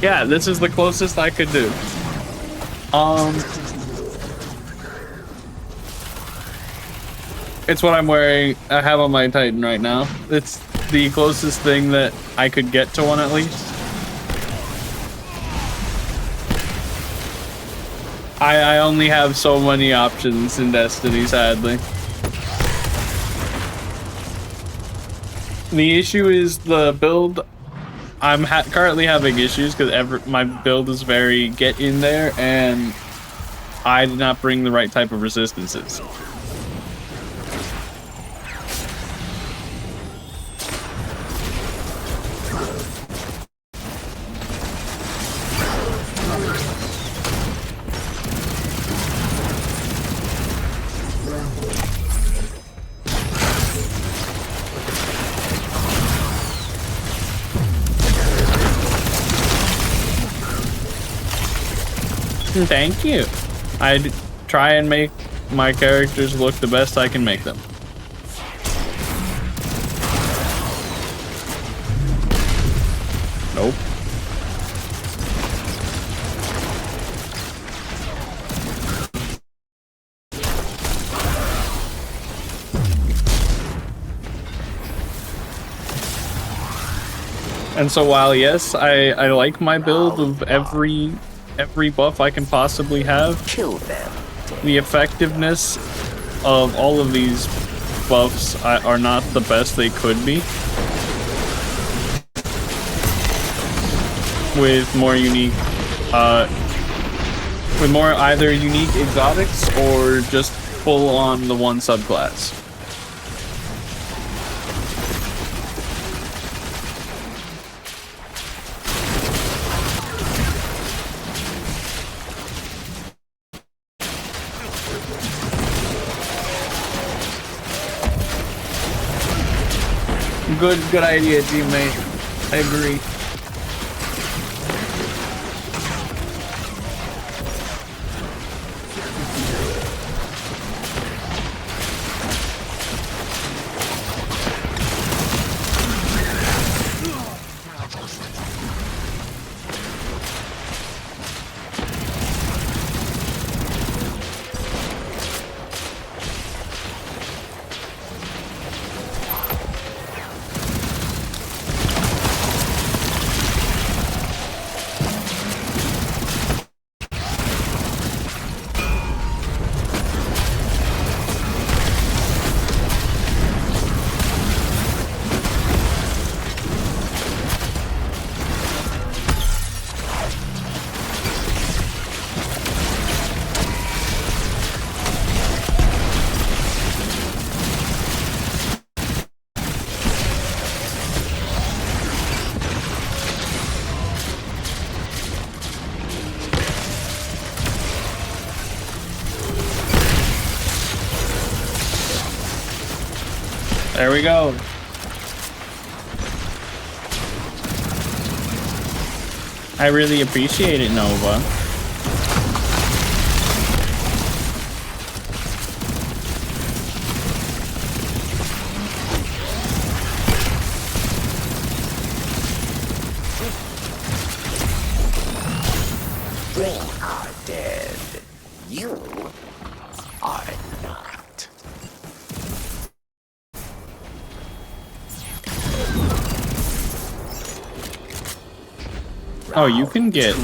Yeah, this is the closest I could do. It's what I'm wearing. I have on my Titan right now. It's the closest thing that I could get to one at least. I only have so many options in Destiny, sadly. The issue is the build. I'm currently having issues because my build is very get in there, and I did not bring the right type of resistances. Thank you. I try and make my characters look the best I can make them. Nope. And so while yes, I like my build of every buff I can possibly have, Kill them. the effectiveness of all of these buffs are not the best they could be. With more unique, with more either unique exotics or just full on the one subclass. Good idea, teammate. I agree. There we go. I really appreciate it, Nova. They are dead. You are not. Oh, you can get...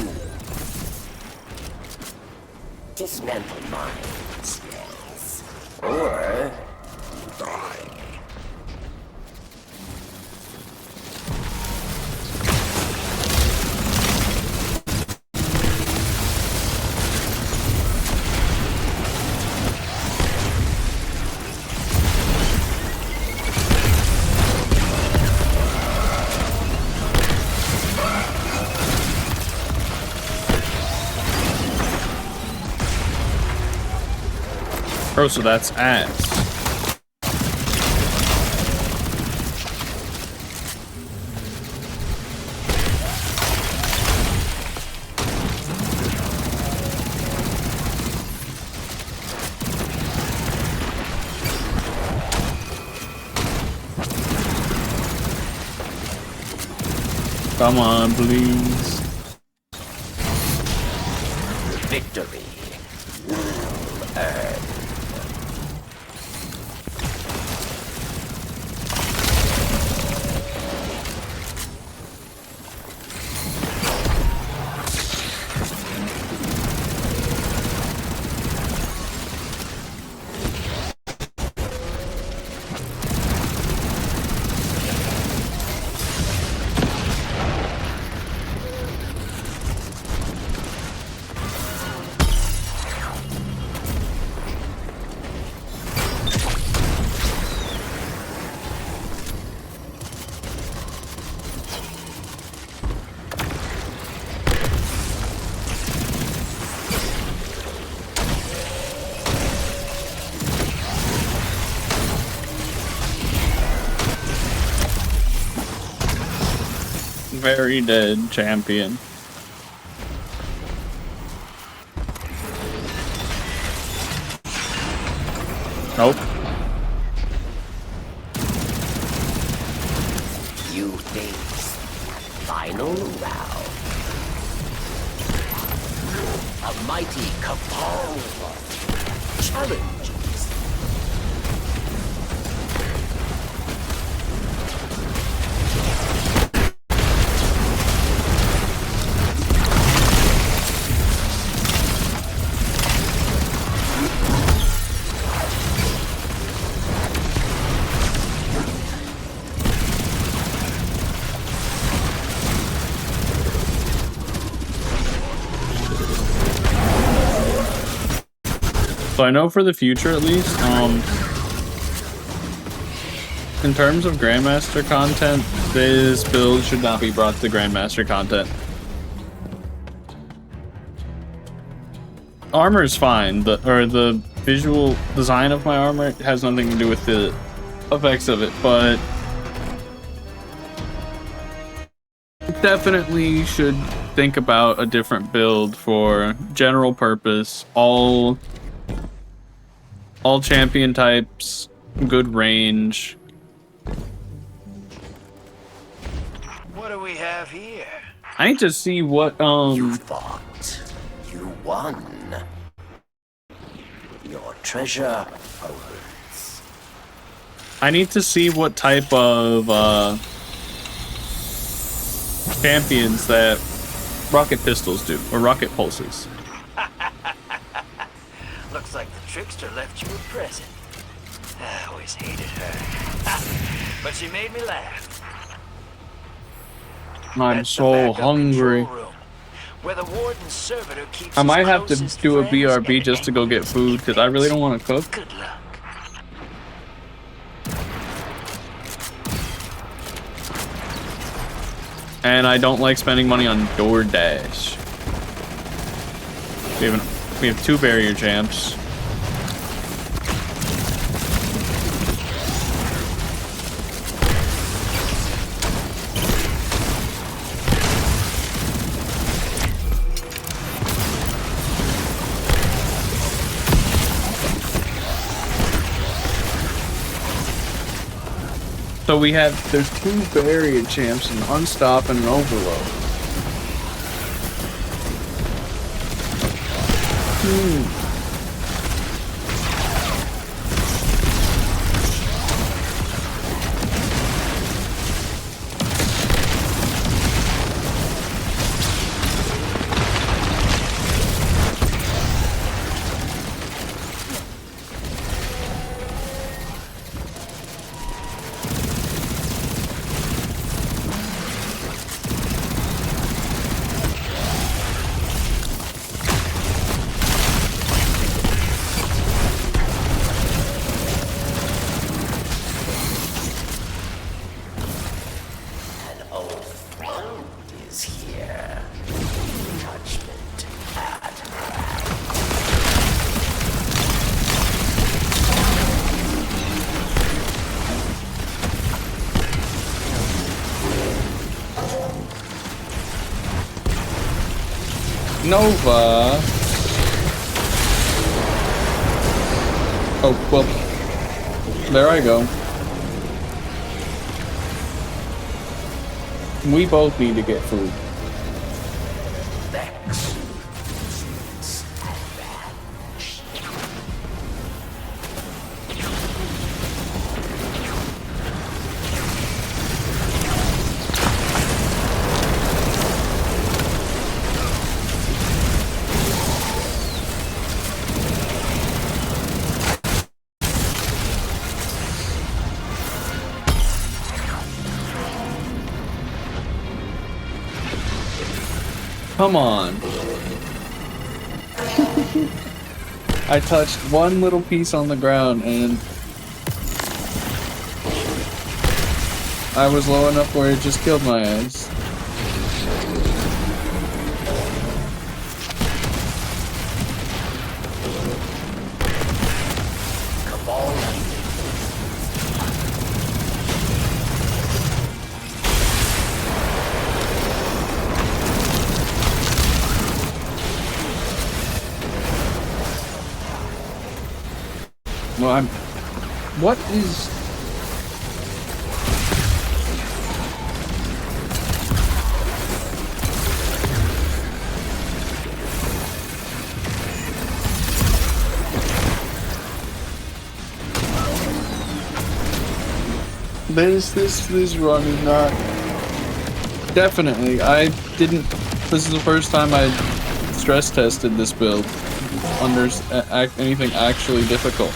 Dismantle mines, yes. Or... die. Oh, so that's ass. Come on, please. Victory. Earned. Very dead champion. Nope. You face final round. A mighty cabal challenges. So I know for the future at least, in terms of Grandmaster content, this build should not be brought to Grandmaster content. Armor is fine, the visual design of my armor has nothing to do with the effects of it, but definitely should think about a different build for general purpose, all champion types, good range. What do we have here? I need to see what You thought you won. Your treasure awaits. I need to see what type of champions that rocket pistols do, or rocket pulses. Looks like the trickster left you a present. I always hated her. But she made me laugh. I'm That's the so backup hungry. control room, where the warden's servitor keeps I his might have to closest do a friends BRB and just to go get food, because I really don't want to cook. Good luck. And I don't like spending money on DoorDash. We have 2 barrier champs. So there's 2 barrier champs, an unstop and an overload. Nova. Oh, well, there I go. We both need to get food. Come on. I touched one little piece on the ground and I was low enough where it just killed my ass. Well, what is... This run is not... Definitely, I didn't... This is the first time I stress tested this build under anything actually difficult.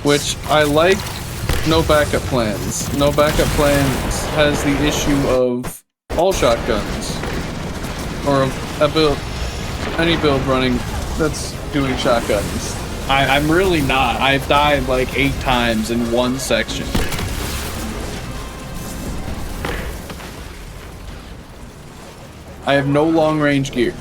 Which I like. No backup plans. No backup plans has the issue of all shotguns. Or a build, any build running that's doing shotguns. I'm really not. I've died like 8 times in one section. I have no long range gear.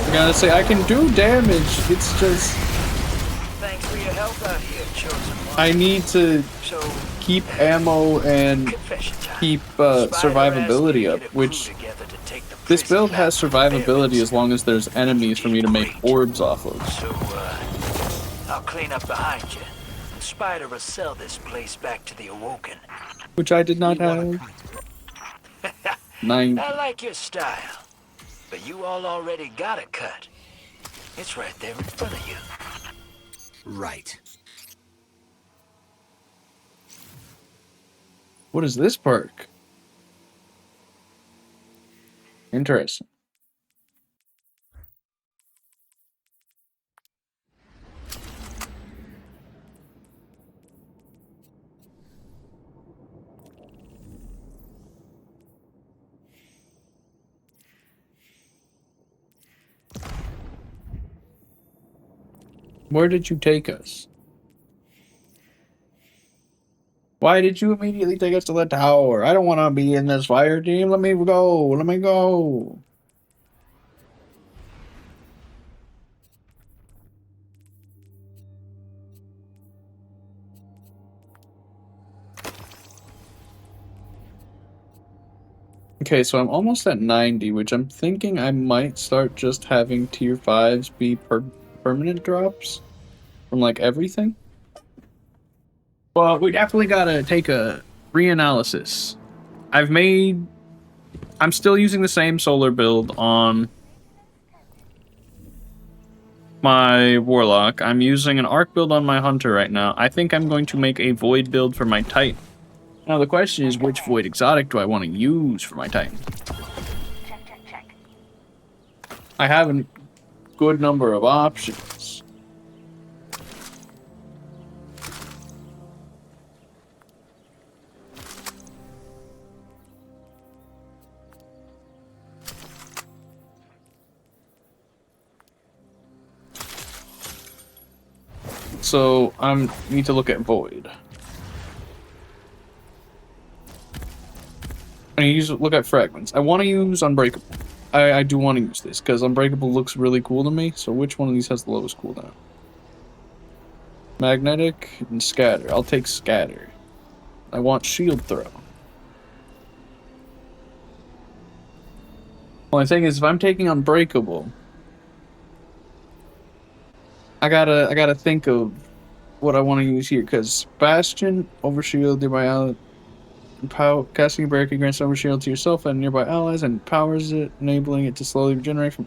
I gotta say, I can do damage. It's just Thanks for your help out here, chosen one. I need to So, keep ammo and confession time. keep Spider survivability asked me to up, get a crew which together to take the this prison build back has from survivability Barrett's. as long as there's enemies for me to make orbs off of. So, I'll clean up behind you. Spider will sell this place back to the Awoken. Which I did not have. 9. I like your style, but you all already got a cut. It's right there in front of you. Right. What is this perk? Interesting. Where did you take us? Why did you immediately take us to the tower? I don't want to be in this fire team. Let me go. Let me go. Okay, so I'm almost at 90, which I'm thinking I might start just having tier 5s be permanent drops from like everything. Well, we definitely gotta take a reanalysis. I'm still using the same solar build on my warlock. I'm using an arc build on my hunter right now. I think I'm going to make a void build for my titan. Now the question is, which void exotic do I want to use for my titan? I have a good number of options. So I need to look at void. I need to look at fragments. I want to use unbreakable. I do want to use this because unbreakable looks really cool to me. So which one of these has the lowest cooldown? Magnetic and scatter. I'll take scatter. I want shield throw. Only thing is, if I'm taking unbreakable, I gotta think of what I want to use here, because Bastion, overshield, nearby ally, casting a barricade grants overshield to yourself and nearby allies and powers it, enabling it to slowly regenerate from...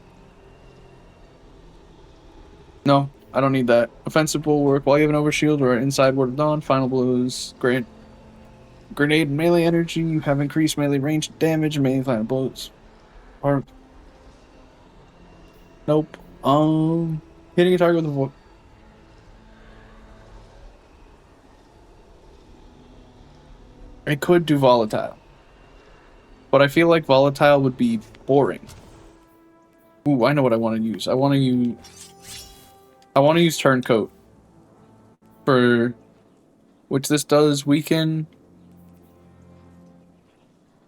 No, I don't need that. Offensive bulwark, while you have an overshield or inside Ward of Dawn, final blows, grant grenade and melee energy, you have increased melee range damage and melee final blows. Or... Nope. Hitting a target with a void. I could do volatile. But I feel like volatile would be boring. Ooh, I know what I want to use. I want to use turncoat. For which this does weaken.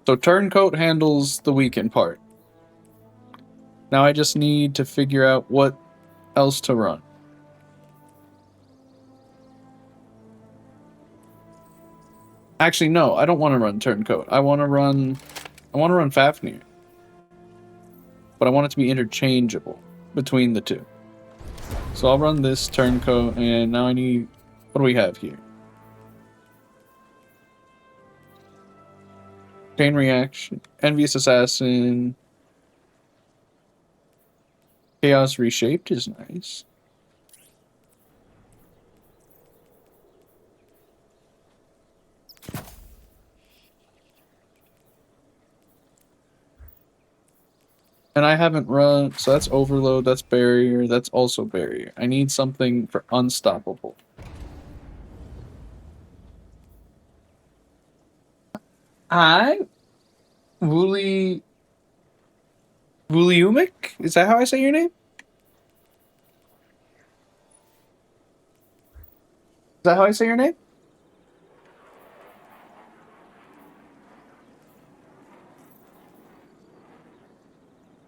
So turncoat handles the weaken part. Now I just need to figure out what else to run. Actually, no, I don't want to run turncoat. I want to run Fafnir. But I want it to be interchangeable between the two. So I'll run this turncoat, and now I need... What do we have here? Chain reaction, envious assassin, chaos reshaped is nice. And I haven't run, so that's overload, that's barrier, that's also barrier. I need something for unstoppable. Hi, Vuliumic? Is that how I say your name? Is that how I say your name?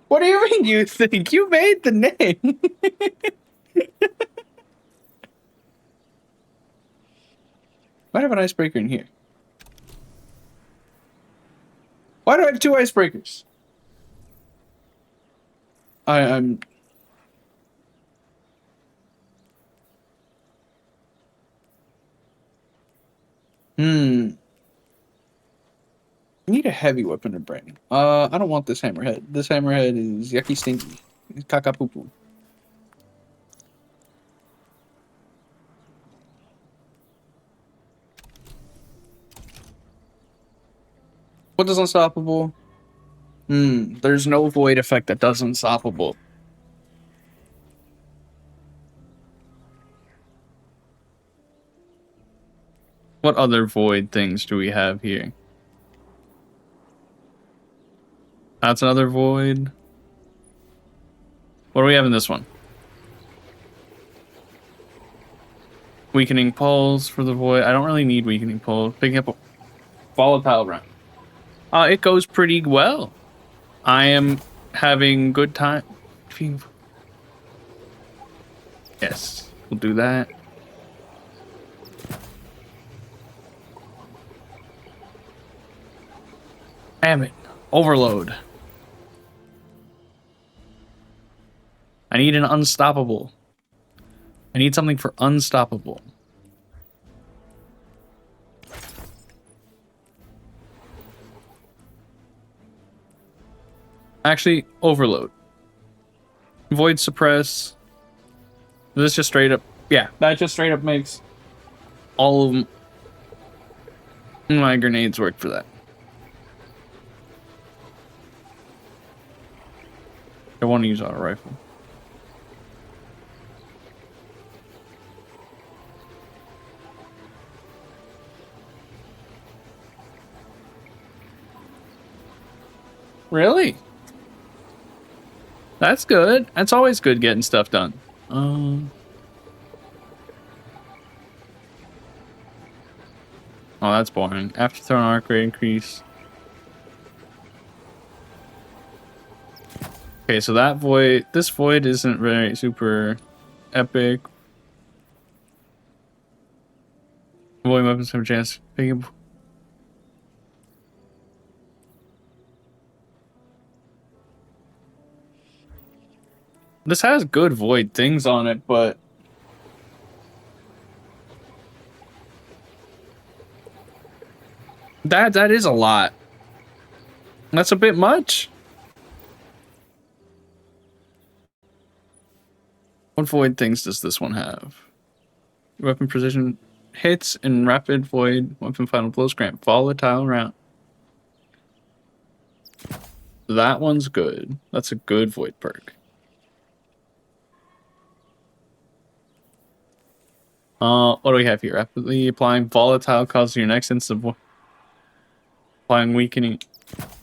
What do you mean you think? You made the name. Might have an icebreaker in here. Why do I have 2 icebreakers? I'm... I need a heavy weapon to bring. I don't want this hammerhead. This hammerhead is yucky stinky. It's caca-poo-poo. What does unstoppable? There's no void effect that does unstoppable. What other void things do we have here? That's another void. What do we have in this one? Weakening pulse for the void. I don't really need weakening pulse. Picking up a volatile round. It goes pretty well. I am having good time. Yes, we'll do that. Damn it. Overload. I need an unstoppable. I need something for unstoppable. Actually, overload. Void suppress. This just straight up... Yeah, that just straight up makes all of my grenades work for that. I want to use auto rifle. Really? That's good. That's always good getting stuff done. Oh, that's boring. After throwing arc rate increase. Okay, so that void, this void isn't very super epic. Void weapons have a chance. This has good void things on it, but that is a lot. That's a bit much. What void things does this one have? Weapon precision hits and rapid void. Weapon final blows grant volatile round. That one's good. That's a good void perk. What do we have here? Rapidly applying volatile causes your next instant void. Applying weakening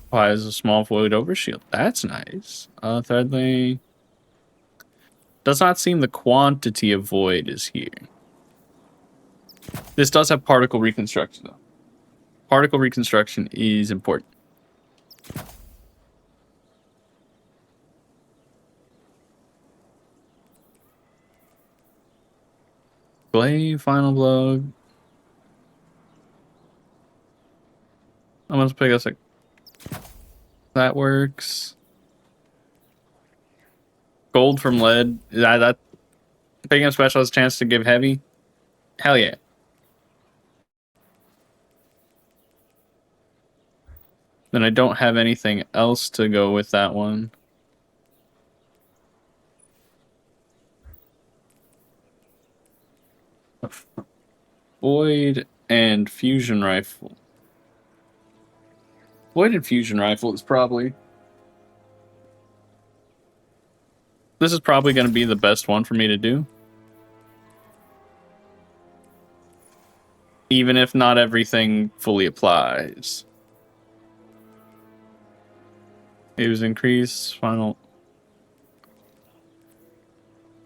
applies a small void overshield. That's nice. Thirdly, does not seem the quantity of void is here. This does have particle reconstruction though. Particle reconstruction is important. Glaive, final blow. I'm gonna pick us like that works. Gold from lead. That picking up special has a chance to give heavy. Hell yeah. Then I don't have anything else to go with that one. Void and fusion rifle. Void and fusion rifle is probably... This is probably going to be the best one for me to do. Even if not everything fully applies. It was increased, final...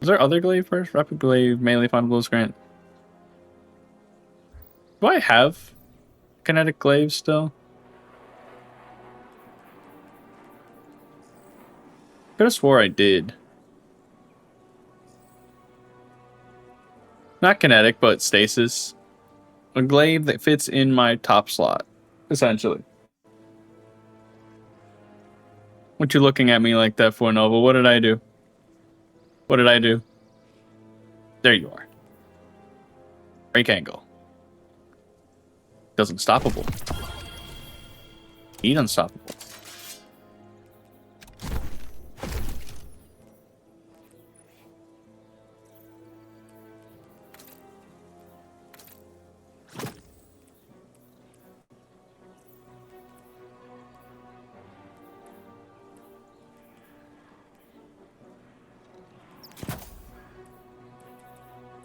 Is there other glaive first? Rapid glaive, melee, final blows grant. Do I have kinetic glaive still? Could have swore I did. Not kinetic, but stasis. A glaive that fits in my top slot, essentially. What you looking at me like that for, Nova? What did I do? What did I do? There you are. Break angle. Does unstoppable. Eat unstoppable.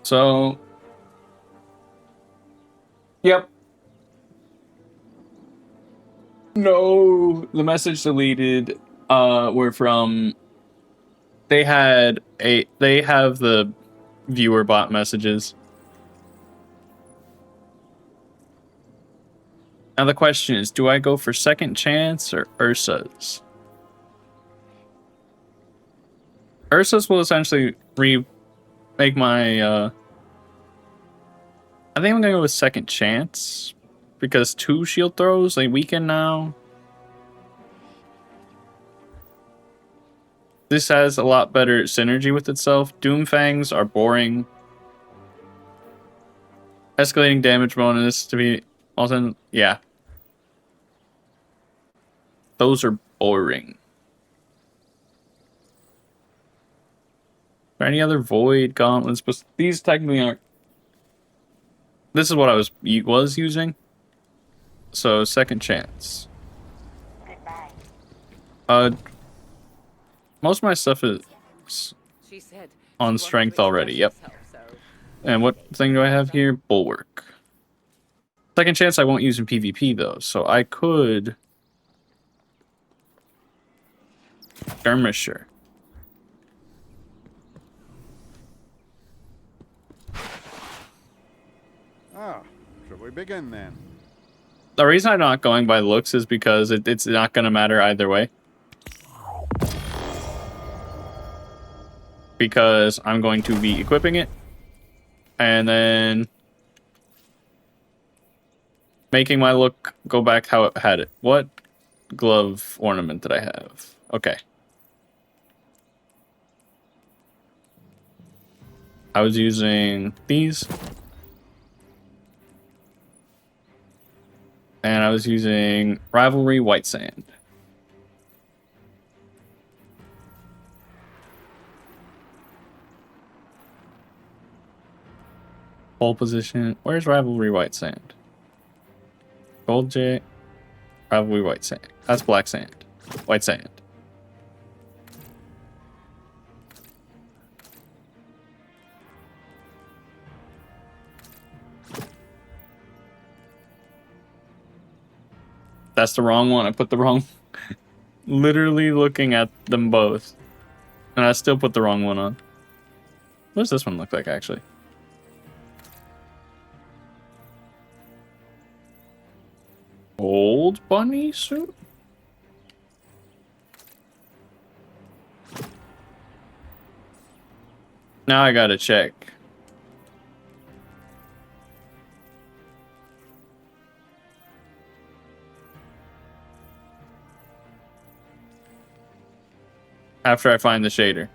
So, yep. No, the message deleted were from they have the viewer bot messages. Now the question is, do I go for second chance or Ursa's? Ursa's will essentially make my I think I'm gonna go with second chance because 2 shield throws they weaken now. This has a lot better synergy with itself. Doomfangs are boring. Escalating damage bonus to be also, yeah. Those are boring. Are there any other void gauntlets? But these technically aren't. This is what I was using. So second chance. Most of my stuff is on strength already. Yep. And what thing do I have here? Bulwark. Second chance I won't use in PvP though, so I could Skirmisher. Should we begin then? The reason I'm not going by looks is because it's not going to matter either way. Because I'm going to be equipping it. And then making my look go back how it had it. What glove ornament did I have? Okay. I was using these. And I was using Rivalry White Sand. Pole position. Where's Rivalry White Sand? Gold J. Rivalry White Sand. That's black sand. White sand. That's the wrong one. I put the wrong... Literally looking at them both. And I still put the wrong one on. What does this one look like, actually? Old bunny suit? Now I gotta check. After I find the shader.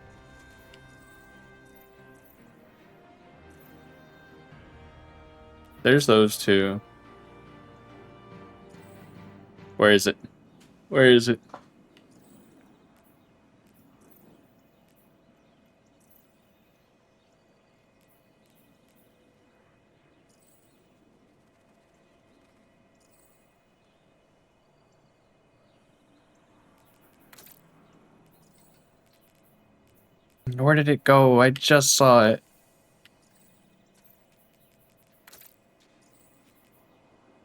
There's those two. Where is it? Where is it? Where did it go? I just saw it.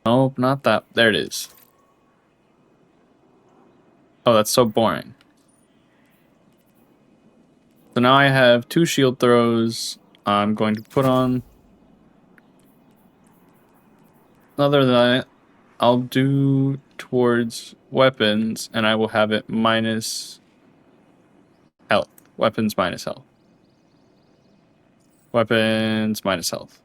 Nope, not that. There it is. Oh, that's so boring. So now I have 2 shield throws. I'm going to put on... Other than that, I'll do towards weapons, and I will have it minus health. Weapons minus health. Weapons minus health.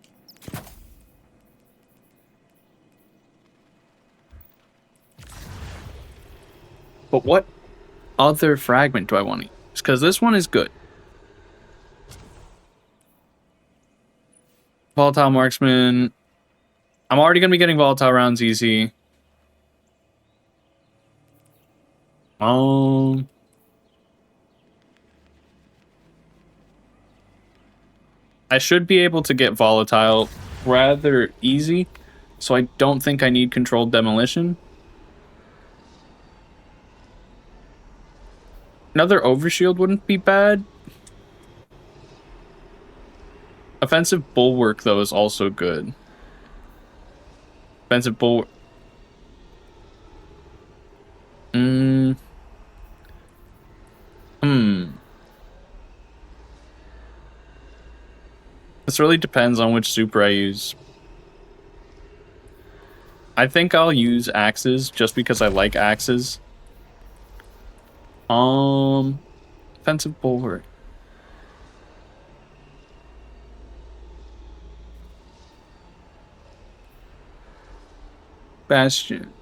But what other fragment do I want to use? Because this one is good. Volatile Marksman. I'm already going to be getting volatile rounds easy. I should be able to get volatile rather easy, so I don't think I need controlled demolition. Another overshield wouldn't be bad. Offensive bulwark, though, is also good. Offensive bulwark. This really depends on which super I use. I think I'll use axes just because I like axes. Offensive bulwark. Bastion.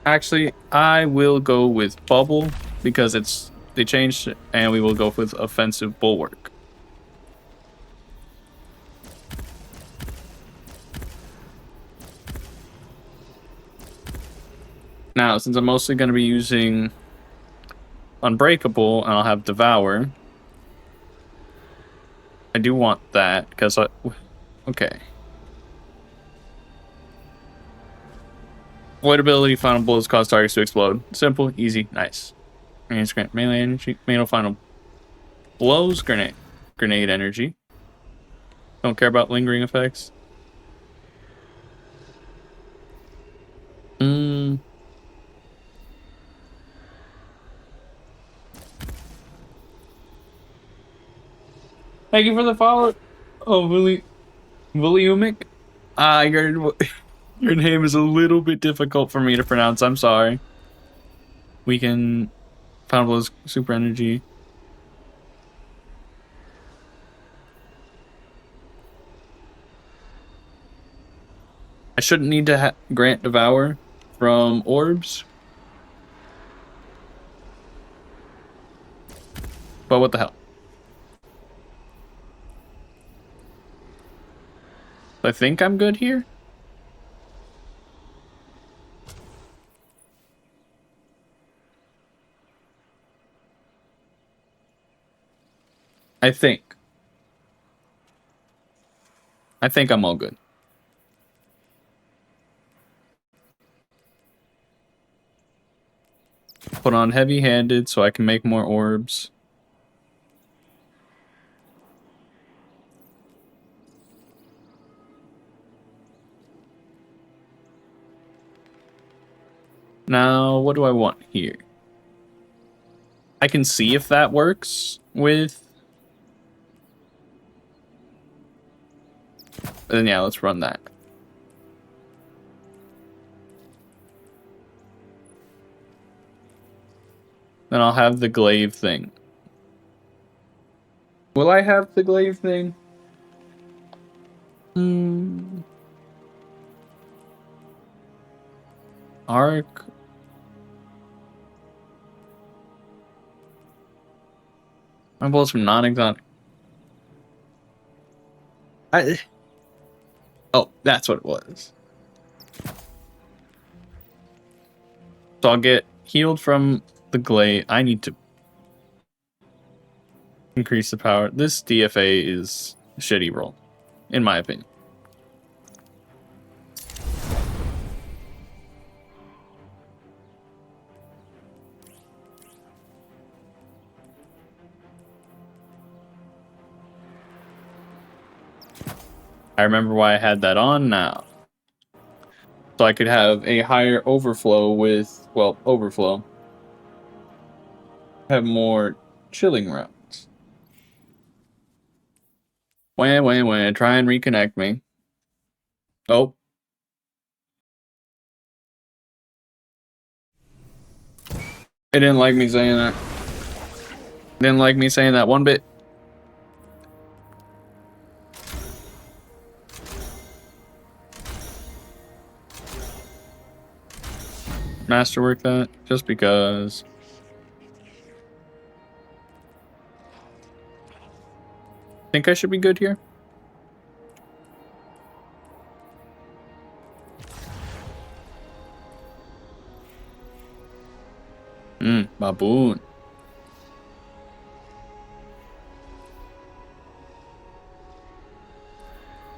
Actually, I will go with bubble because they changed it, and we will go with offensive bulwark. Now, since I'm mostly going to be using Unbreakable, and I'll have Devour, I do want that, because okay. Void ability, final blows cause targets to explode. Simple, easy, nice. Grant melee energy, final blows, grenade energy. Don't care about lingering effects. Thank you for the follow. Oh, Williumic. Your name is a little bit difficult for me to pronounce. I'm sorry. We can final blows, super energy. I shouldn't need to grant Devour from orbs. But what the hell? I think I'm good here. I think I'm all good. Put on heavy-handed so I can make more orbs. Now, what do I want here? I can see if that works with... Then yeah, let's run that. Then I'll have the glaive thing. Will I have the glaive thing? Arc. My bullets from non-exotic. Oh, that's what it was. So I'll get healed from the glaive. I need to increase the power. This DFA is a shitty roll, in my opinion. I remember why I had that on now. So I could have a higher overflow with, well, overflow. Have more chilling rounds. Wah, try and reconnect me. Oh. It didn't like me saying that. Didn't like me saying that one bit. Masterwork that just because. Think I should be good here. Baboon.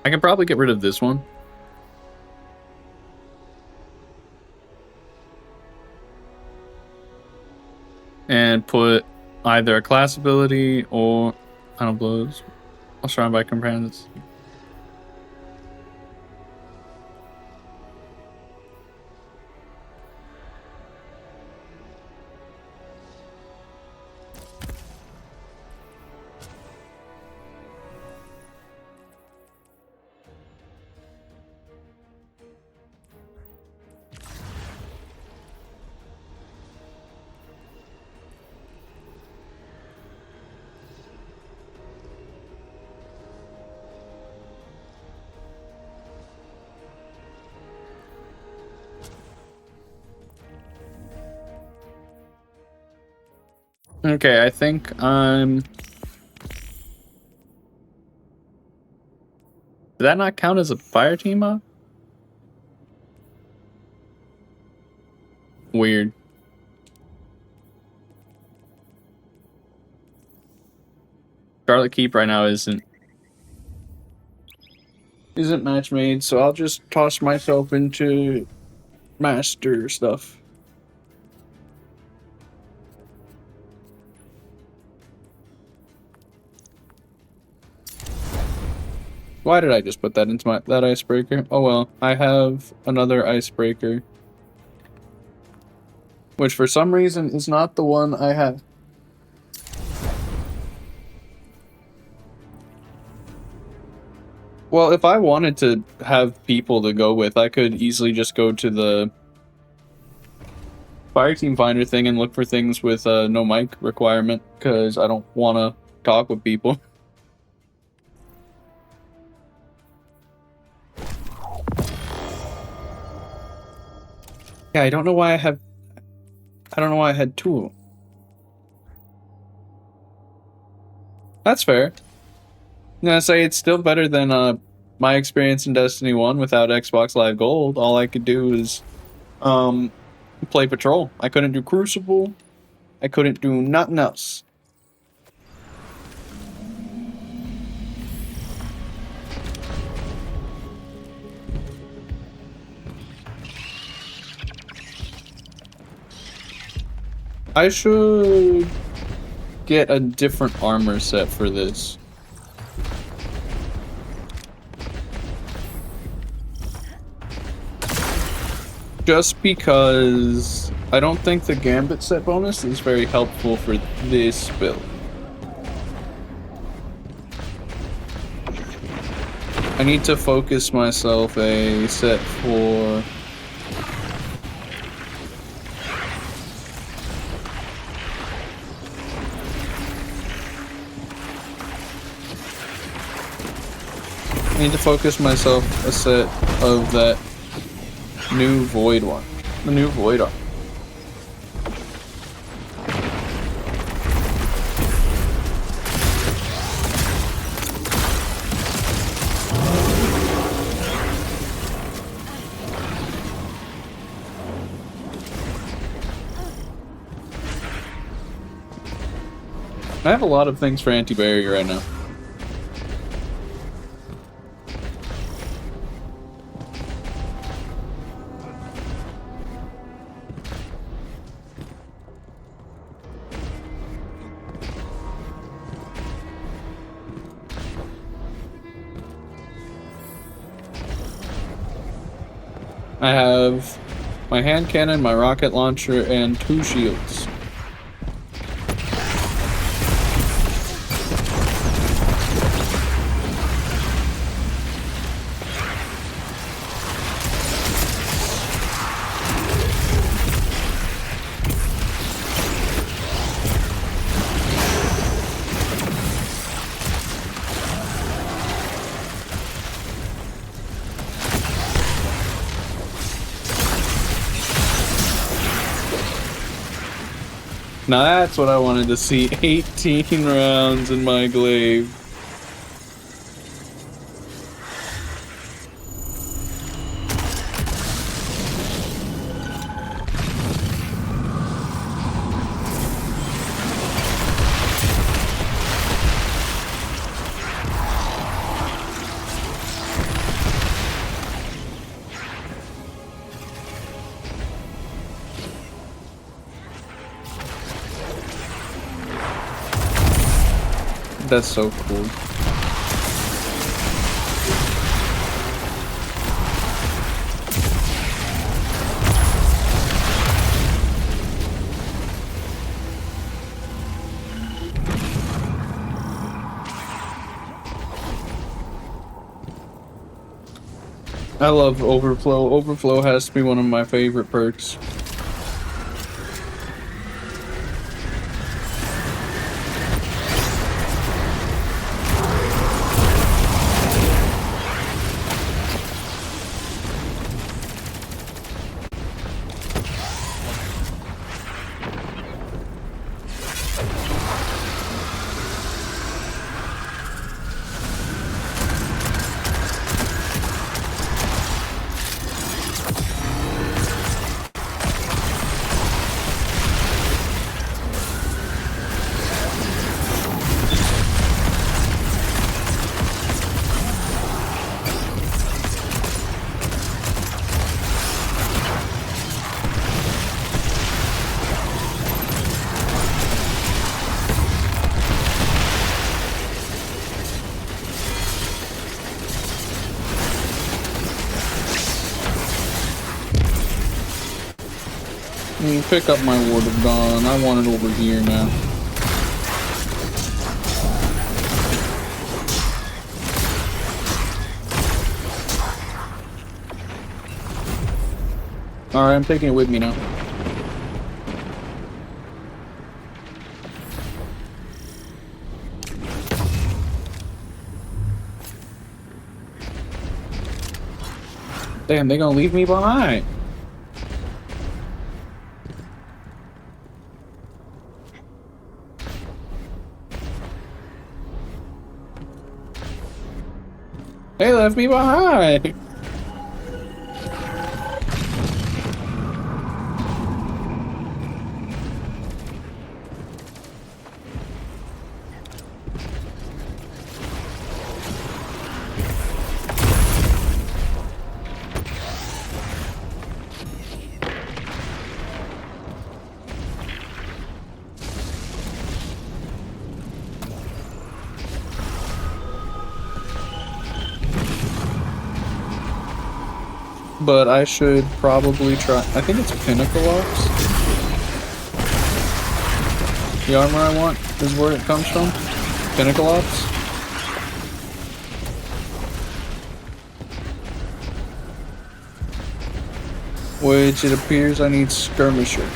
I can probably get rid of this one. And put either a class ability or final blows. I'll surround by companions. Okay, I think I'm... Did that not count as a fire team up? Weird. Scarlet Keep right now isn't match made, so I'll just toss myself into master stuff. Why did I just put that into that icebreaker? Oh well, I have another icebreaker. Which for some reason is not the one I have. Well, if I wanted to have people to go with, I could easily just go to the Fire Team Finder thing and look for things with no mic requirement, because I don't want to talk with people. Yeah, I don't know why I had two. That's fair. I'm gonna say it's still better than my experience in Destiny 1 without Xbox Live Gold. All I could do is play Patrol. I couldn't do Crucible. I couldn't do nothing else. I should get a different armor set for this. Just because I don't think the Gambit set bonus is very helpful for this build. I need to focus myself a set for... I need to focus myself a set of that new Void one. The new Void one. I have a lot of things for anti-barrier right now. I have my hand cannon, my rocket launcher, and 2 shields. Now that's what I wanted to see. 18 rounds in my glaive. That's so cool. I love Overflow. Overflow has to be one of my favorite perks. Pick up my Ward of Dawn. I want it over here now. Alright, I'm taking it with me now. Damn, they're gonna leave me behind. They left me behind. but I should probably try. I think it's Pinnacle Ops. The armor I want is where it comes from. Pinnacle Ops. Which it appears I need Skirmisher.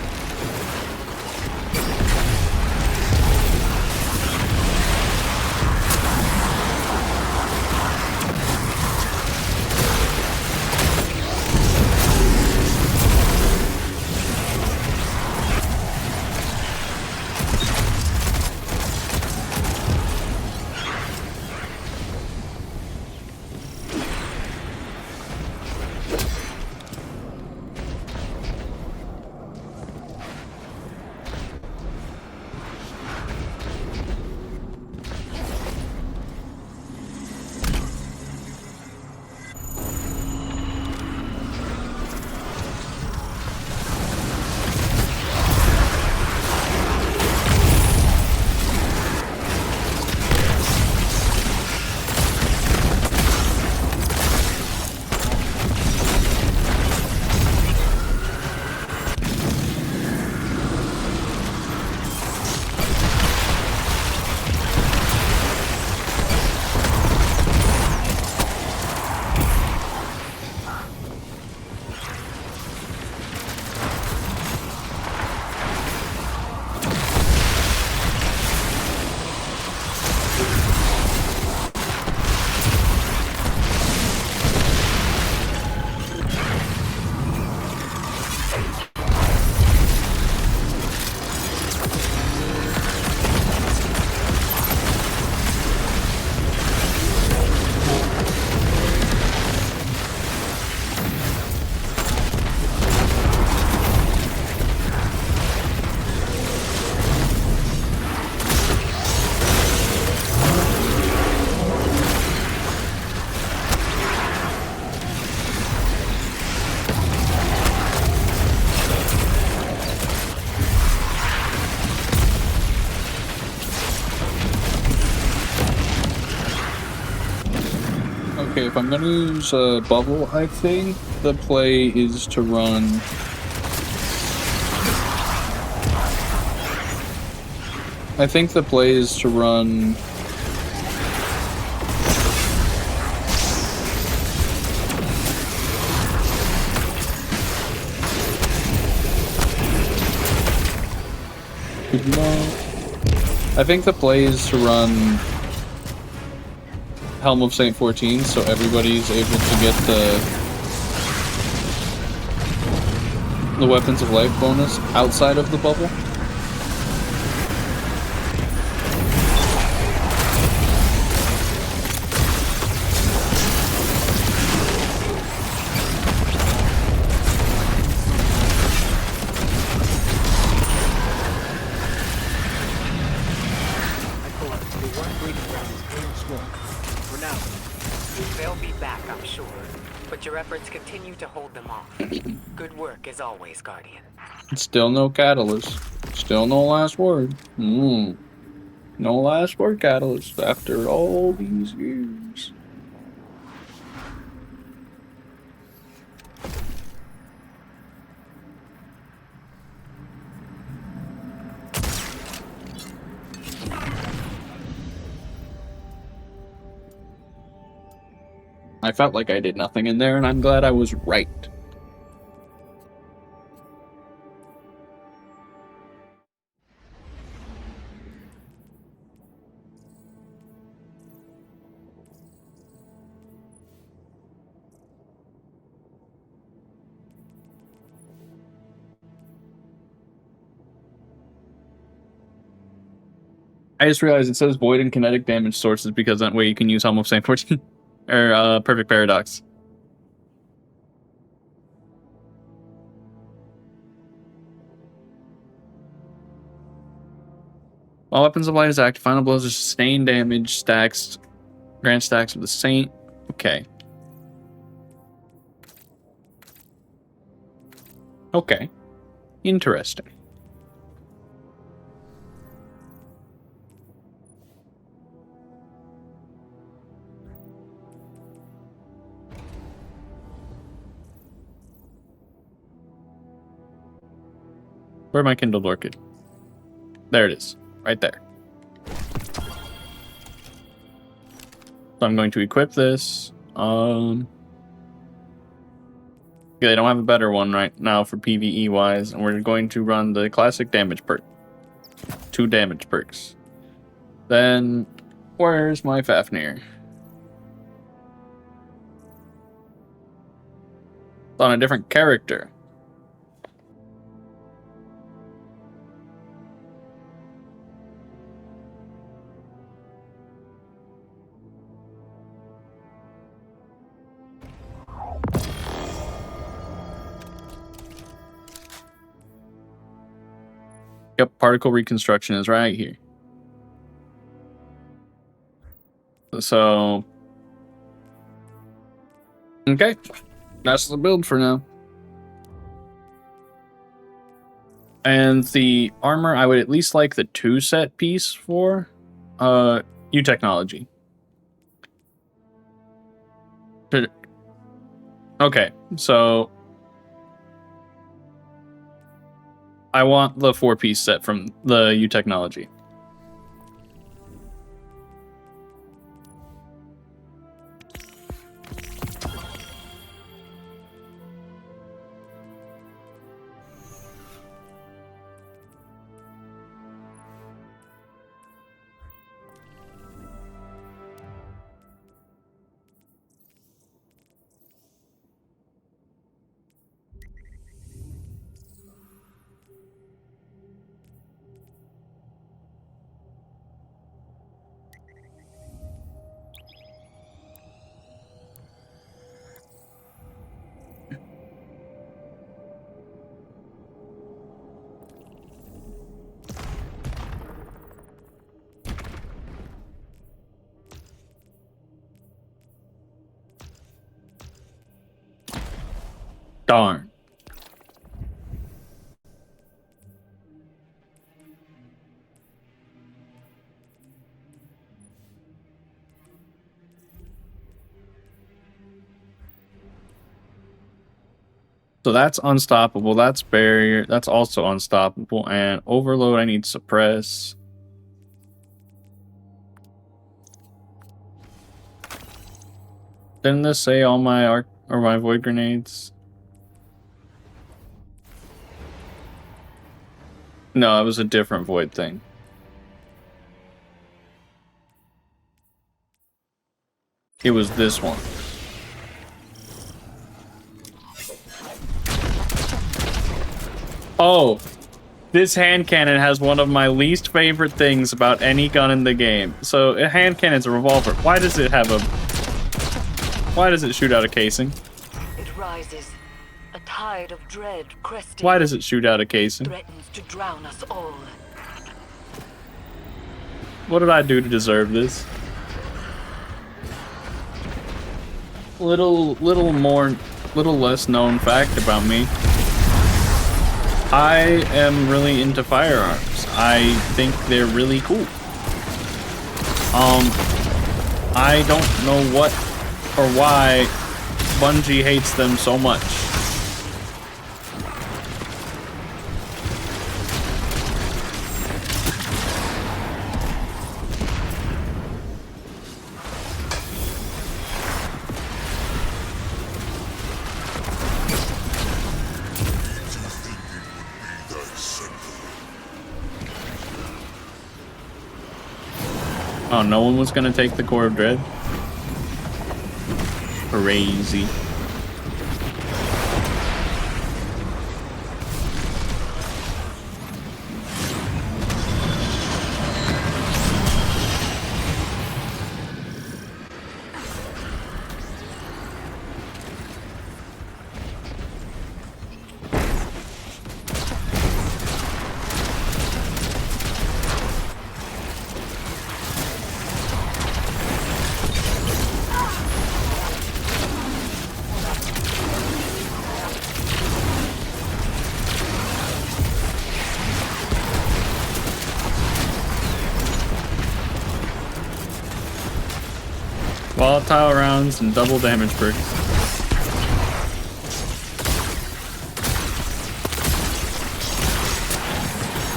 Okay, if I'm gonna use a bubble, I think the play is to run... I think the play is to run... I think the play is to run Helm of St. 14, so everybody's able to get the Weapons of Life bonus outside of the bubble. They'll be back, I'm sure. But your efforts continue to hold them off. Good work as always, Guardian. Still no catalyst. Still no last word. No last word, catalyst, after all these years. I felt like I did nothing in there, and I'm glad I was right. I just realized it says void and kinetic damage sources because that way you can use Helm of St. 14 or Perfect Paradox. While Weapons of Light is active, final blows are sustained damage stacks, grand stacks of the Saint. Okay. Okay. Interesting. Where'd my kindled orchid? There it is. Right there. So I'm going to equip this. Yeah, they don't have a better one right now for PvE wise, and we're going to run the classic damage perk. 2 damage perks. Then, where's my Fafnir? It's on a different character. Yep, particle reconstruction is right here. So, okay, that's the build for now. And the armor, I would at least like the 2 set piece for U technology. Okay, so I want the 4-piece set from the U technology. Darn. So that's unstoppable. That's barrier. That's also unstoppable. And overload, I need suppress. Didn't this say all my arc or my void grenades? No, it was a different void thing. It was this one. Oh, this hand cannon has one of my least favorite things about any gun in the game. So a hand cannon's a revolver. Why does it have a... Why does it shoot out a casing? It rises. A tide of dread cresting. Why does it shoot out a casing? Threatens to drown us all. What did I do to deserve this? Little less known fact about me. I am really into firearms. I think they're really cool. I don't know what or why Bungie hates them so much. Oh, no one was gonna take the Core of Dread? Crazy. Volatile rounds and double damage perks.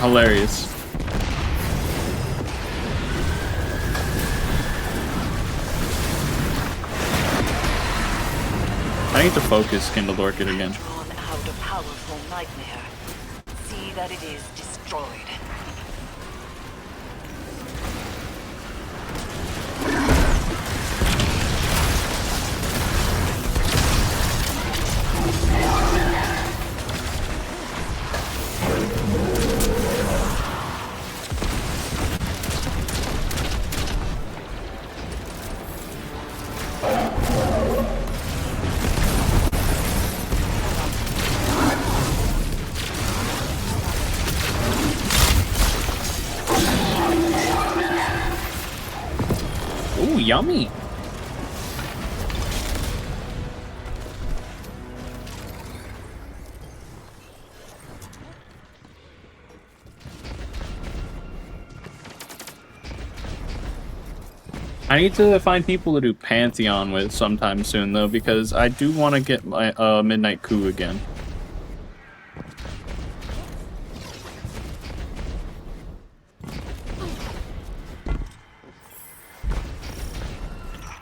hilarious. I need to focus Kindled Orchid again. Drawn out a powerful nightmare. See that it is destroyed. Ooh, yummy. I need to find people to do Pantheon with sometime soon, though, because I do want to get my Midnight Coup again.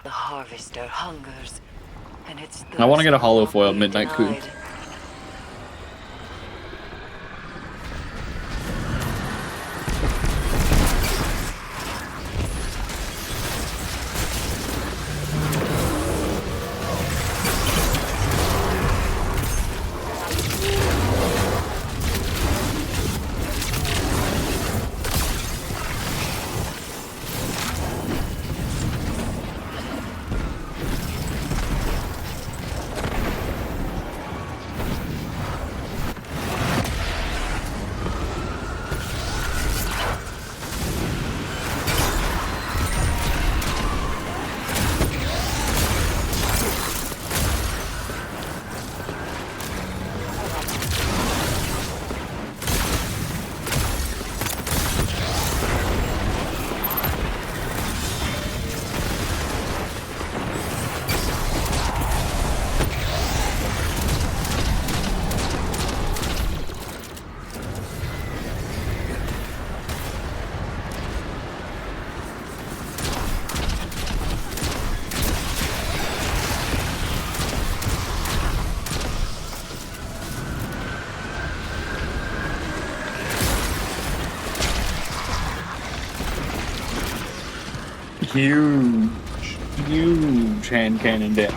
The harvester hungers, and it's I want to get a hollow thirst foil cannot be Midnight Coup. denied. Huge hand cannon deck.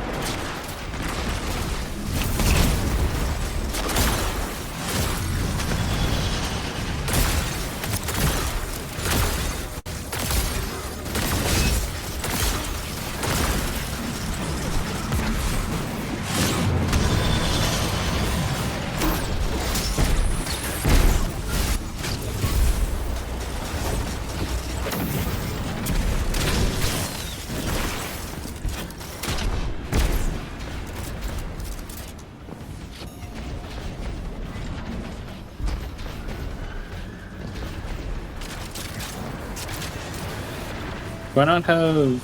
Do I not have...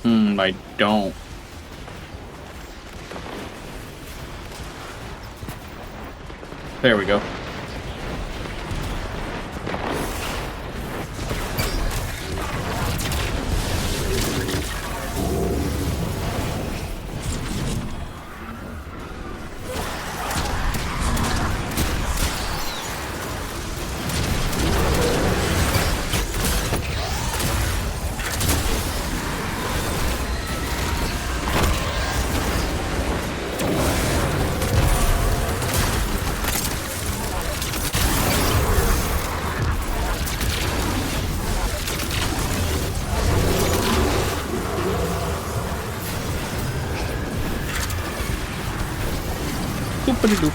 I don't. There we go. Doop-a-dee-doop.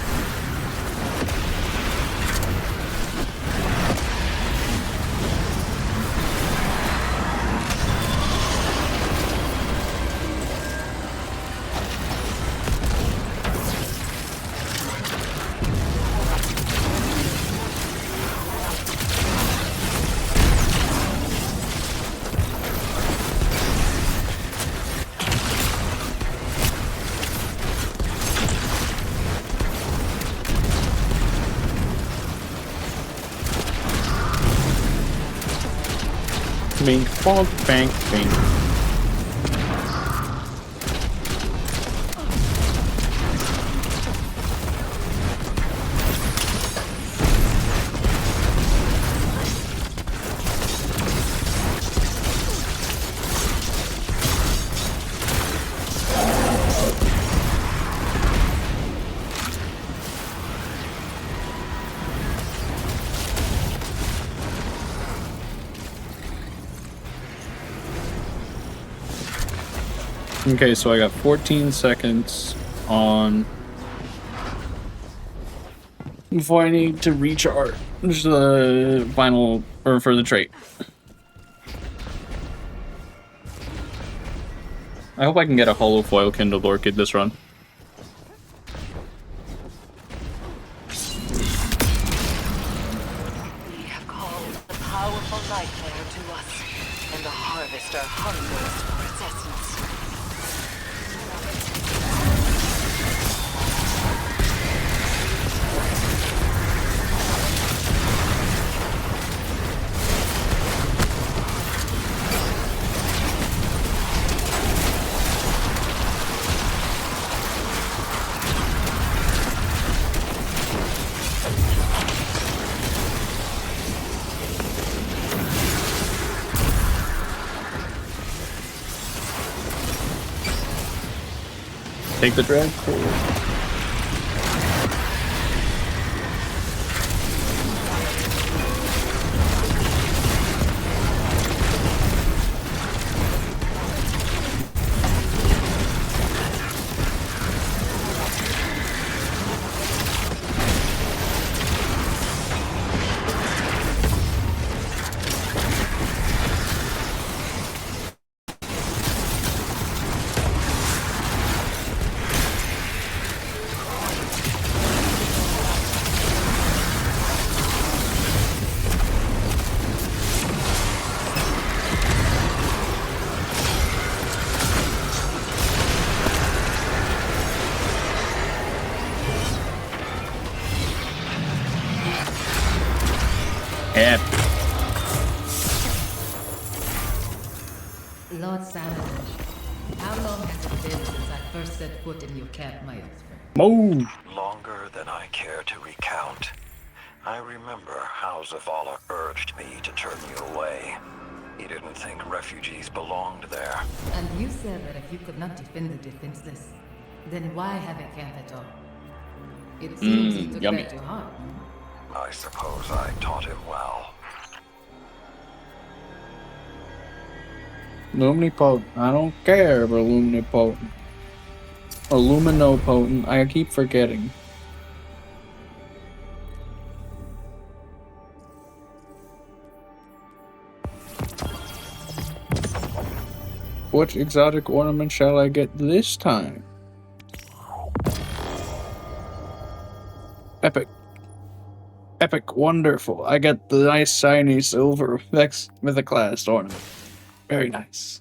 Bink, bonk, bank, bink. Okay, so I got 14 seconds on before I need to recharge the final or for the trait. I hope I can get a hollow foil kindled orchid this run. We have called a powerful nightmare to us, and the harvester hungers for its essence. Take the drag. Cool. Lord Savage, how long has it been since I first set foot in your camp, my old friend? Move! Longer than I care to recount. I remember how Zavala urged me to turn you away. He didn't think refugees belonged there. And you said that if you could not defend the defenseless, then why have a camp at all? It seems you took yummy. that to heart. I suppose I taught him well. Luminipotent. I don't care for luminipotent. Or luminopotent. I keep forgetting. What exotic ornament shall I get this time? Epic. Epic, wonderful. I got the nice shiny silver Vex Mythoclast ornament. Very nice.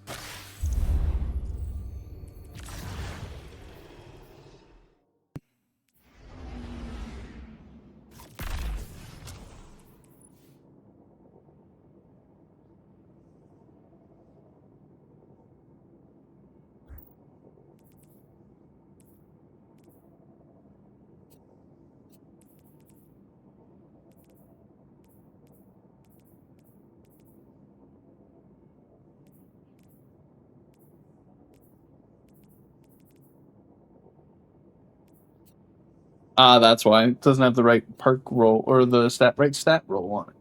Ah, that's why. It doesn't have the right perk roll or the right stat roll on it.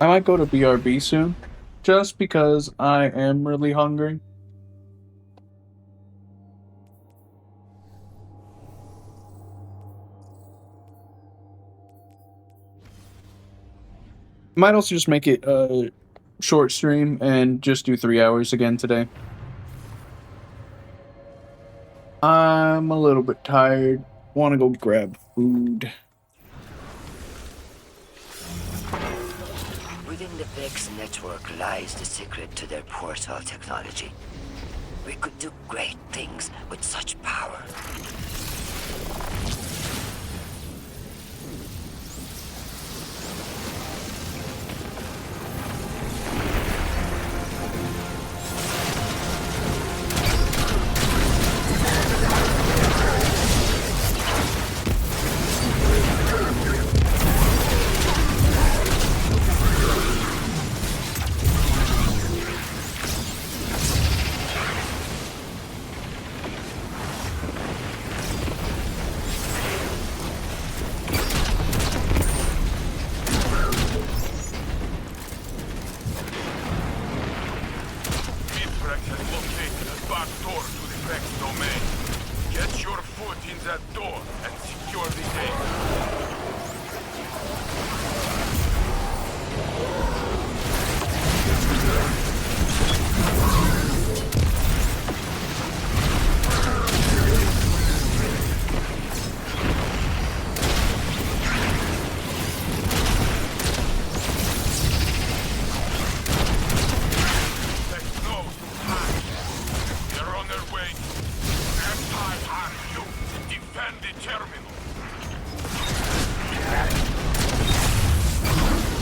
I might go to BRB soon, just because I am really hungry. Might also just make it a short stream and just do 3 hours again today. I'm a little bit tired. Want to go grab food. Within the Vex network lies the secret to their portal technology. We could do great things with such power.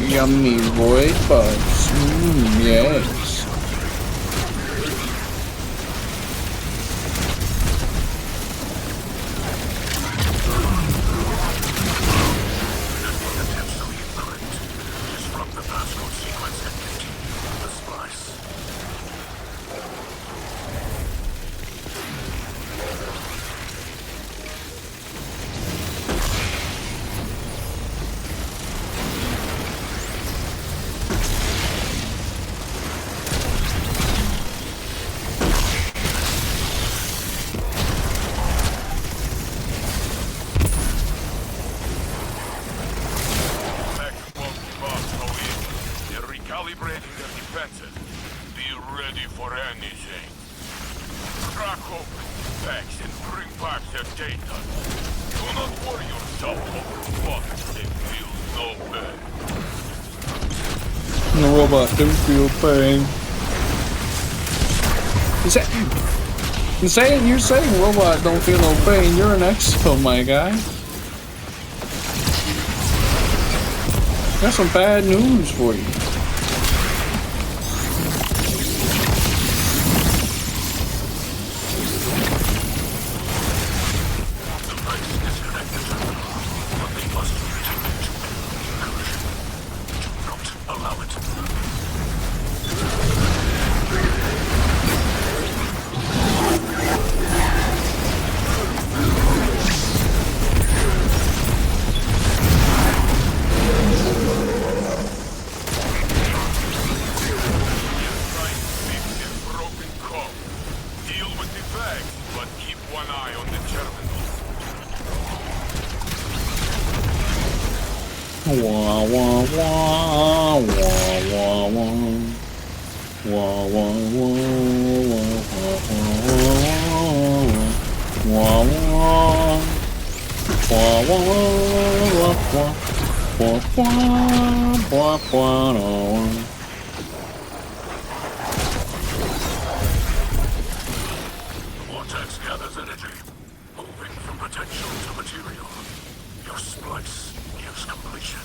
Yummy void buds. Yes. Disrupt the passcode sequence and continue the splice. Recalibrating their defenses. Be ready for anything. Crack open packs and bring back their data. Do not worry yourself over what they feel no pain. The robot don't feel pain. You're saying robot don't feel no pain. You're an exo, my guy. Got some bad news for you. Wah wah wah wah wah wah wah wah wah wah wah. Vortex gathers energy, moving from potential to material. Your splice gives completion.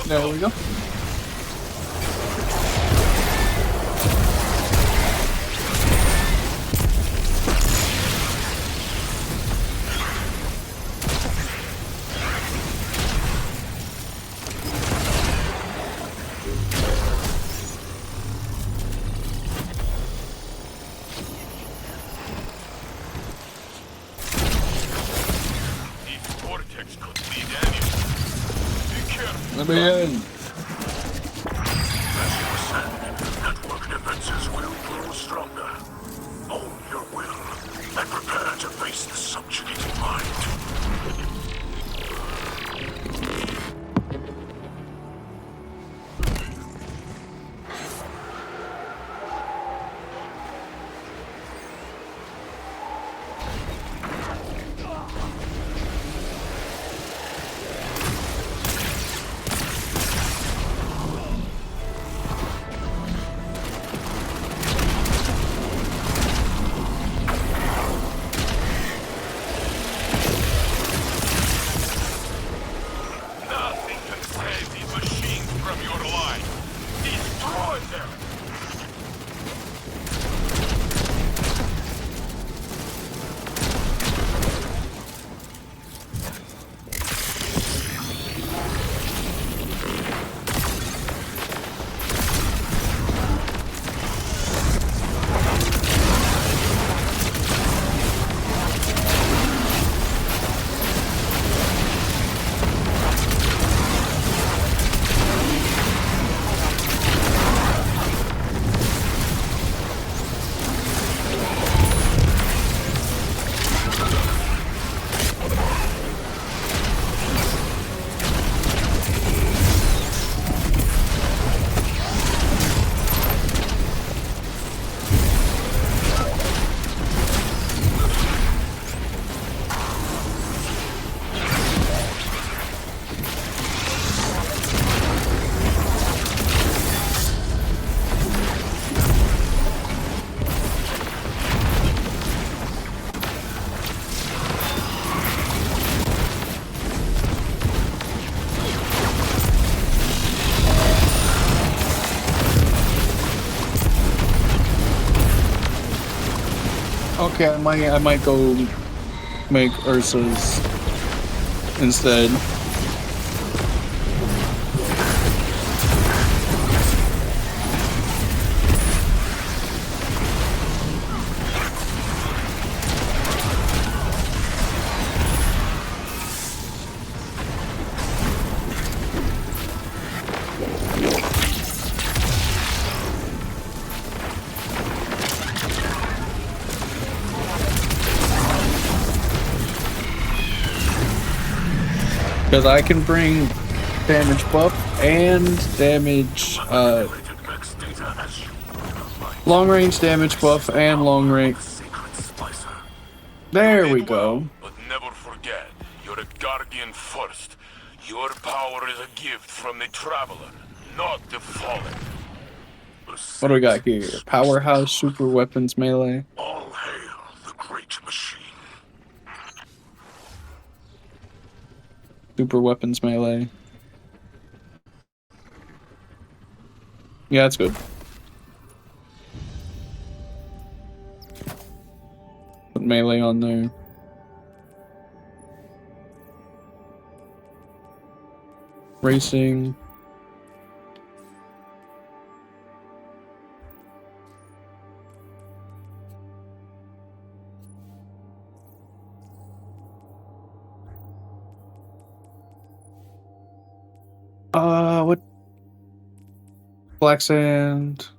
There we go. This vortex could lead anyone. Be careful. Let me in. Network defenses will grow stronger. Own your will and prepare to face the subjugating mind. Nothing can save these machines from your line. Destroy them! Okay, I might go make Ursa's instead. Because I can bring damage buff and damage, long range damage buff and long range. There we go. But never forget, you're a guardian first. Your power is a gift from the traveler, not the fallen. What do we got here? Powerhouse, super weapons, melee. All hail the great machine. Super weapons, melee. Yeah, that's good. Put melee on there. Racing. What? Black sand.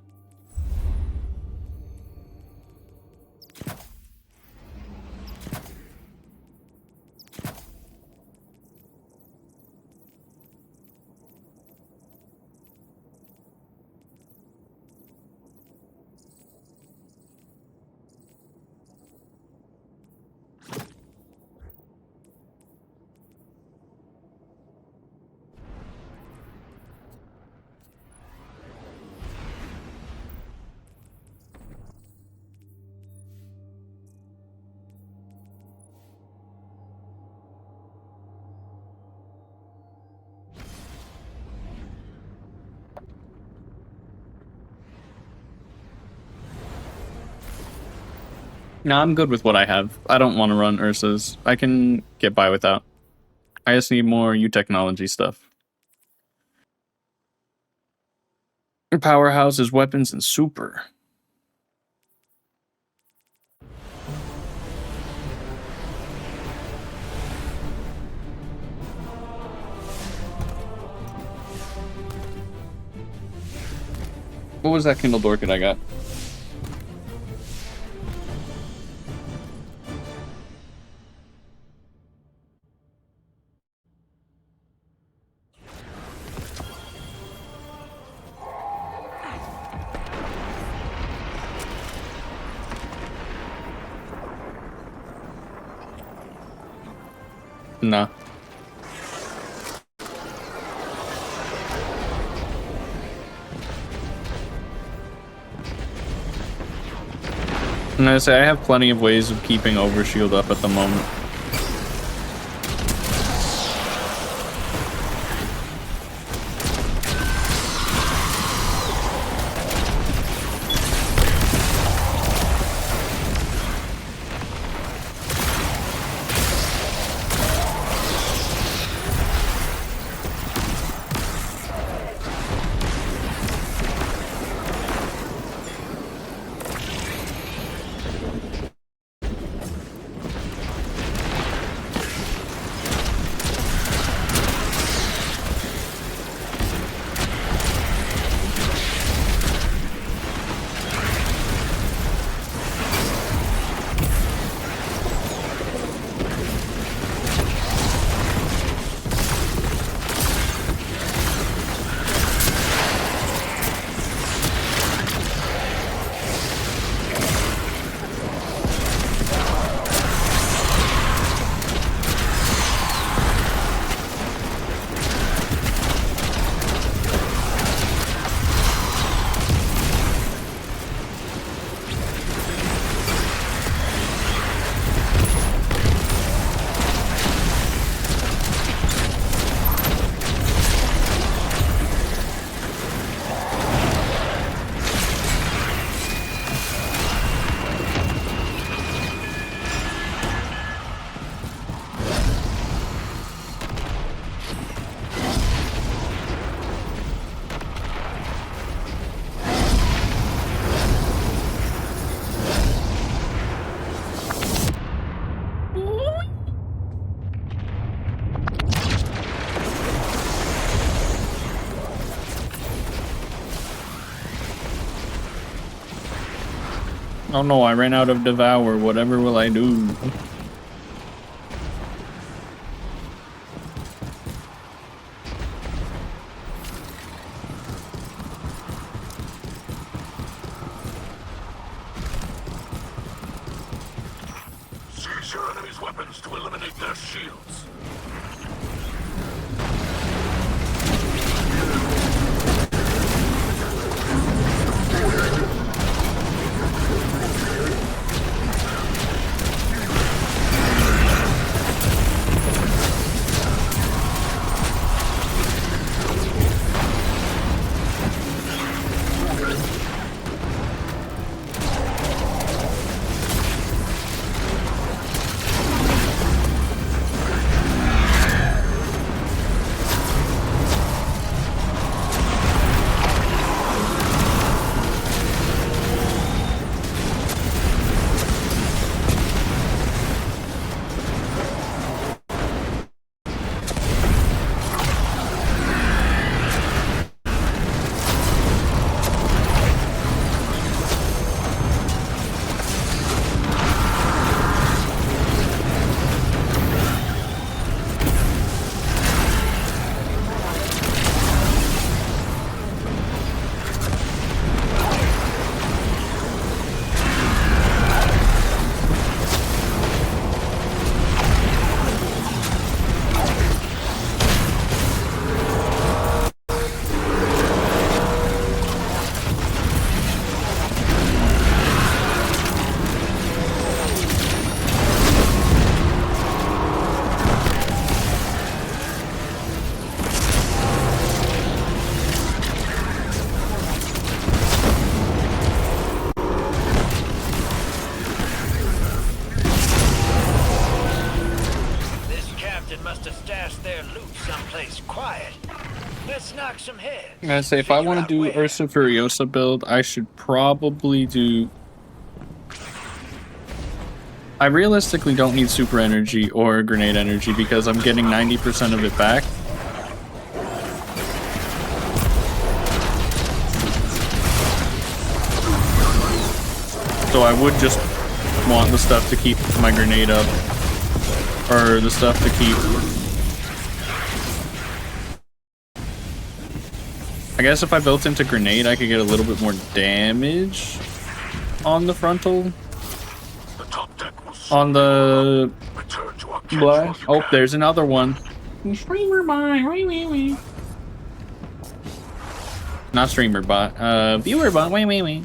No, I'm good with what I have. I don't want to run Ursa's. I can get by without. I just need more U-Technology stuff. Powerhouse is weapons and super. What was that Kindle Dorkit I got? Nah. I'm gonna say I have plenty of ways of keeping Overshield up at the moment. Oh no, I ran out of Devour. Whatever will I do? Seize your enemy's weapons to eliminate their shields. knock some heads. I'm gonna say, if I want to do Ursa Furiosa build, I should probably do... I realistically don't need super energy or grenade energy because I'm getting 90% of it back. So I would just want the stuff to keep my grenade up. Or the stuff to keep... I guess if I built into grenade, I could get a little bit more damage on the frontal. On the... Blah. Oh, there's another one. Streamer bot. Not streamer bot. Viewer bot. Wait.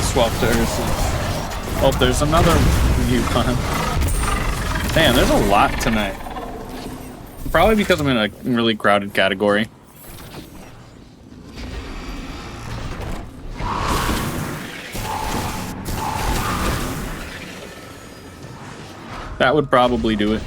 Swap to Ursa. Oh, there's another Yukon. Damn, there's a lot tonight. Probably because I'm in a really crowded category. That would probably do it.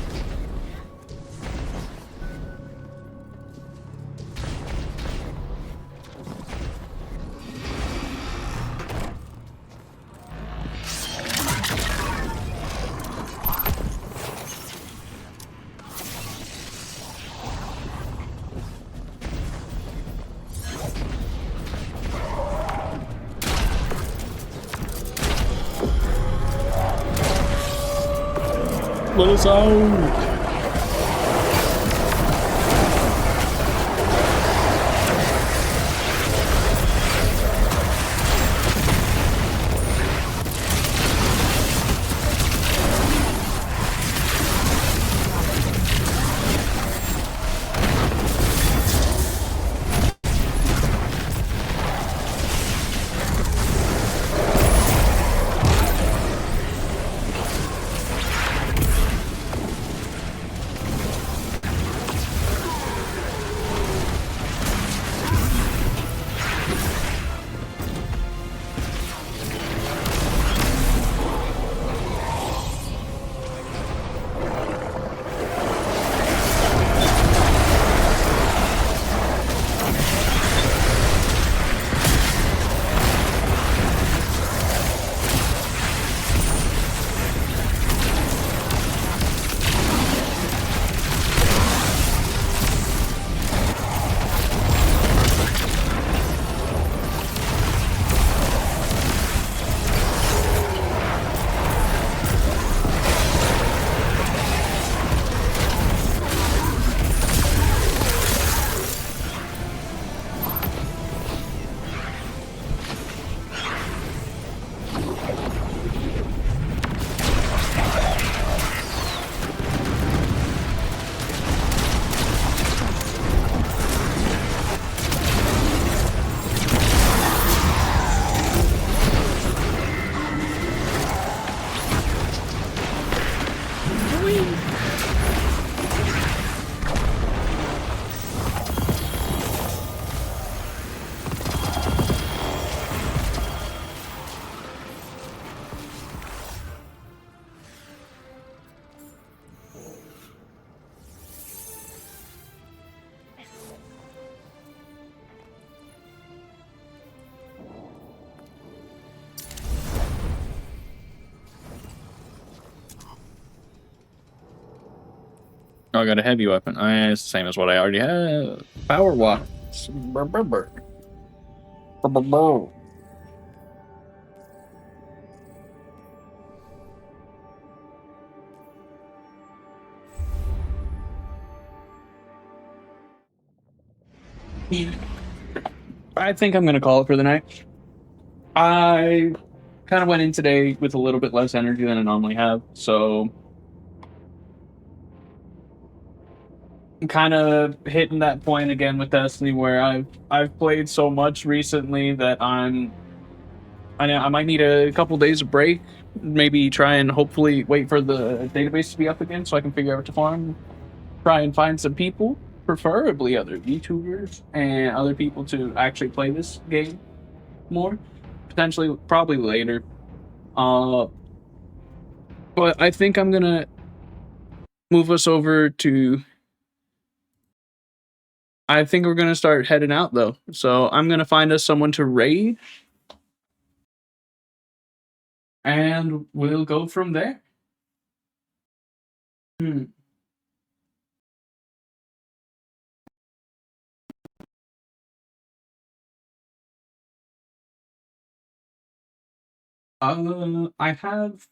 Let us out! Oh, I got a heavy weapon. It's the same as what I already have. Power watts. Brr, brr, brr. Brr, brr, brr. I think I'm going to call it for the night. I kind of went in today with a little bit less energy than I normally have, so I'm kind of hitting that point again with Destiny where I've played so much recently that I might need a couple days of break, maybe try and hopefully wait for the database to be up again so I can figure out what to farm, try and find some people, preferably other YouTubers and other people to actually play this game more, potentially probably later. But I think I'm gonna move us over to. I think we're gonna start heading out though, so I'm gonna find us someone to raid, and we'll go from there. Hmm. I have.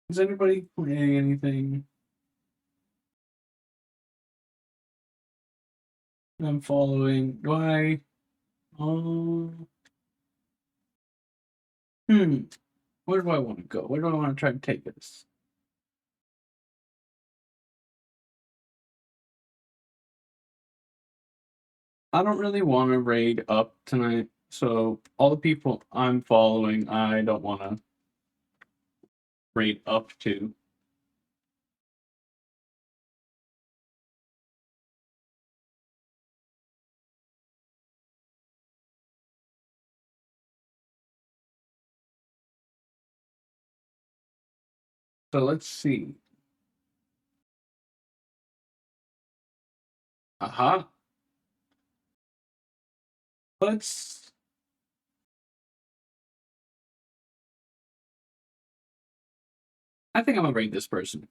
Is anybody playing anything? I'm following. Do I? Where do I want to go? Where do I want to try and take this? I don't really want to raid up tonight, so all the people I'm following, I don't want to raid up to. So let's see. Aha. Let's. I think I'm gonna raid this person.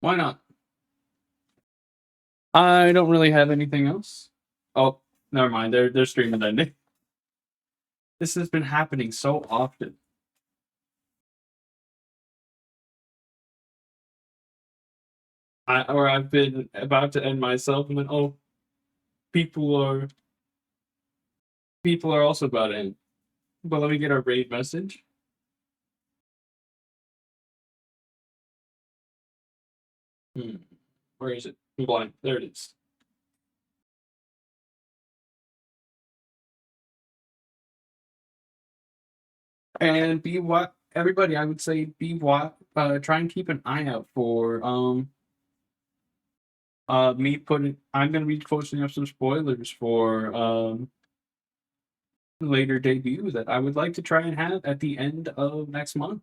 Why not? I don't really have anything else. Oh, never mind. They're streaming ending. This has been happening so often. I've been about to end myself, and then people are people are also about to end. But let me get our raid message. Where is it? I'm blind. There it is. And be what everybody, I would say, be what. Try and keep an eye out for me putting. I'm gonna be posting up some spoilers for later debut that I would like to try and have at the end of next month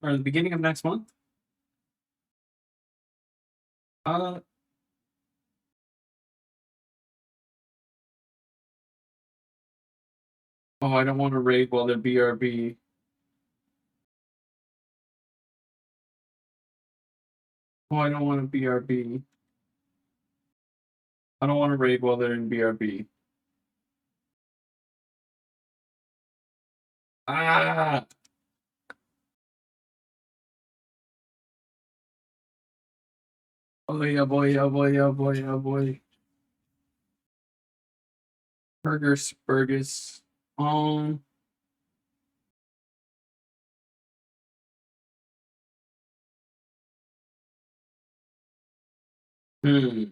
or the beginning of next month. Uh, oh, I don't want to raid while they're BRB. Oh, I don't want to BRB. I don't want to raid while they're in BRB. Ah! Oh yeah, boy, oh boy, oh boy, oh boy. Burgers. Um. Hmm.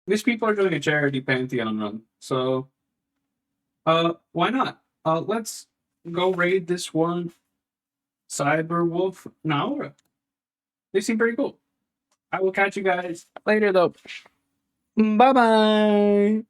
These people are doing a charity pantheon run, so why not? Let's go raid this one cyber wolf now. They seem pretty cool. I will catch you guys later, though. Bye bye.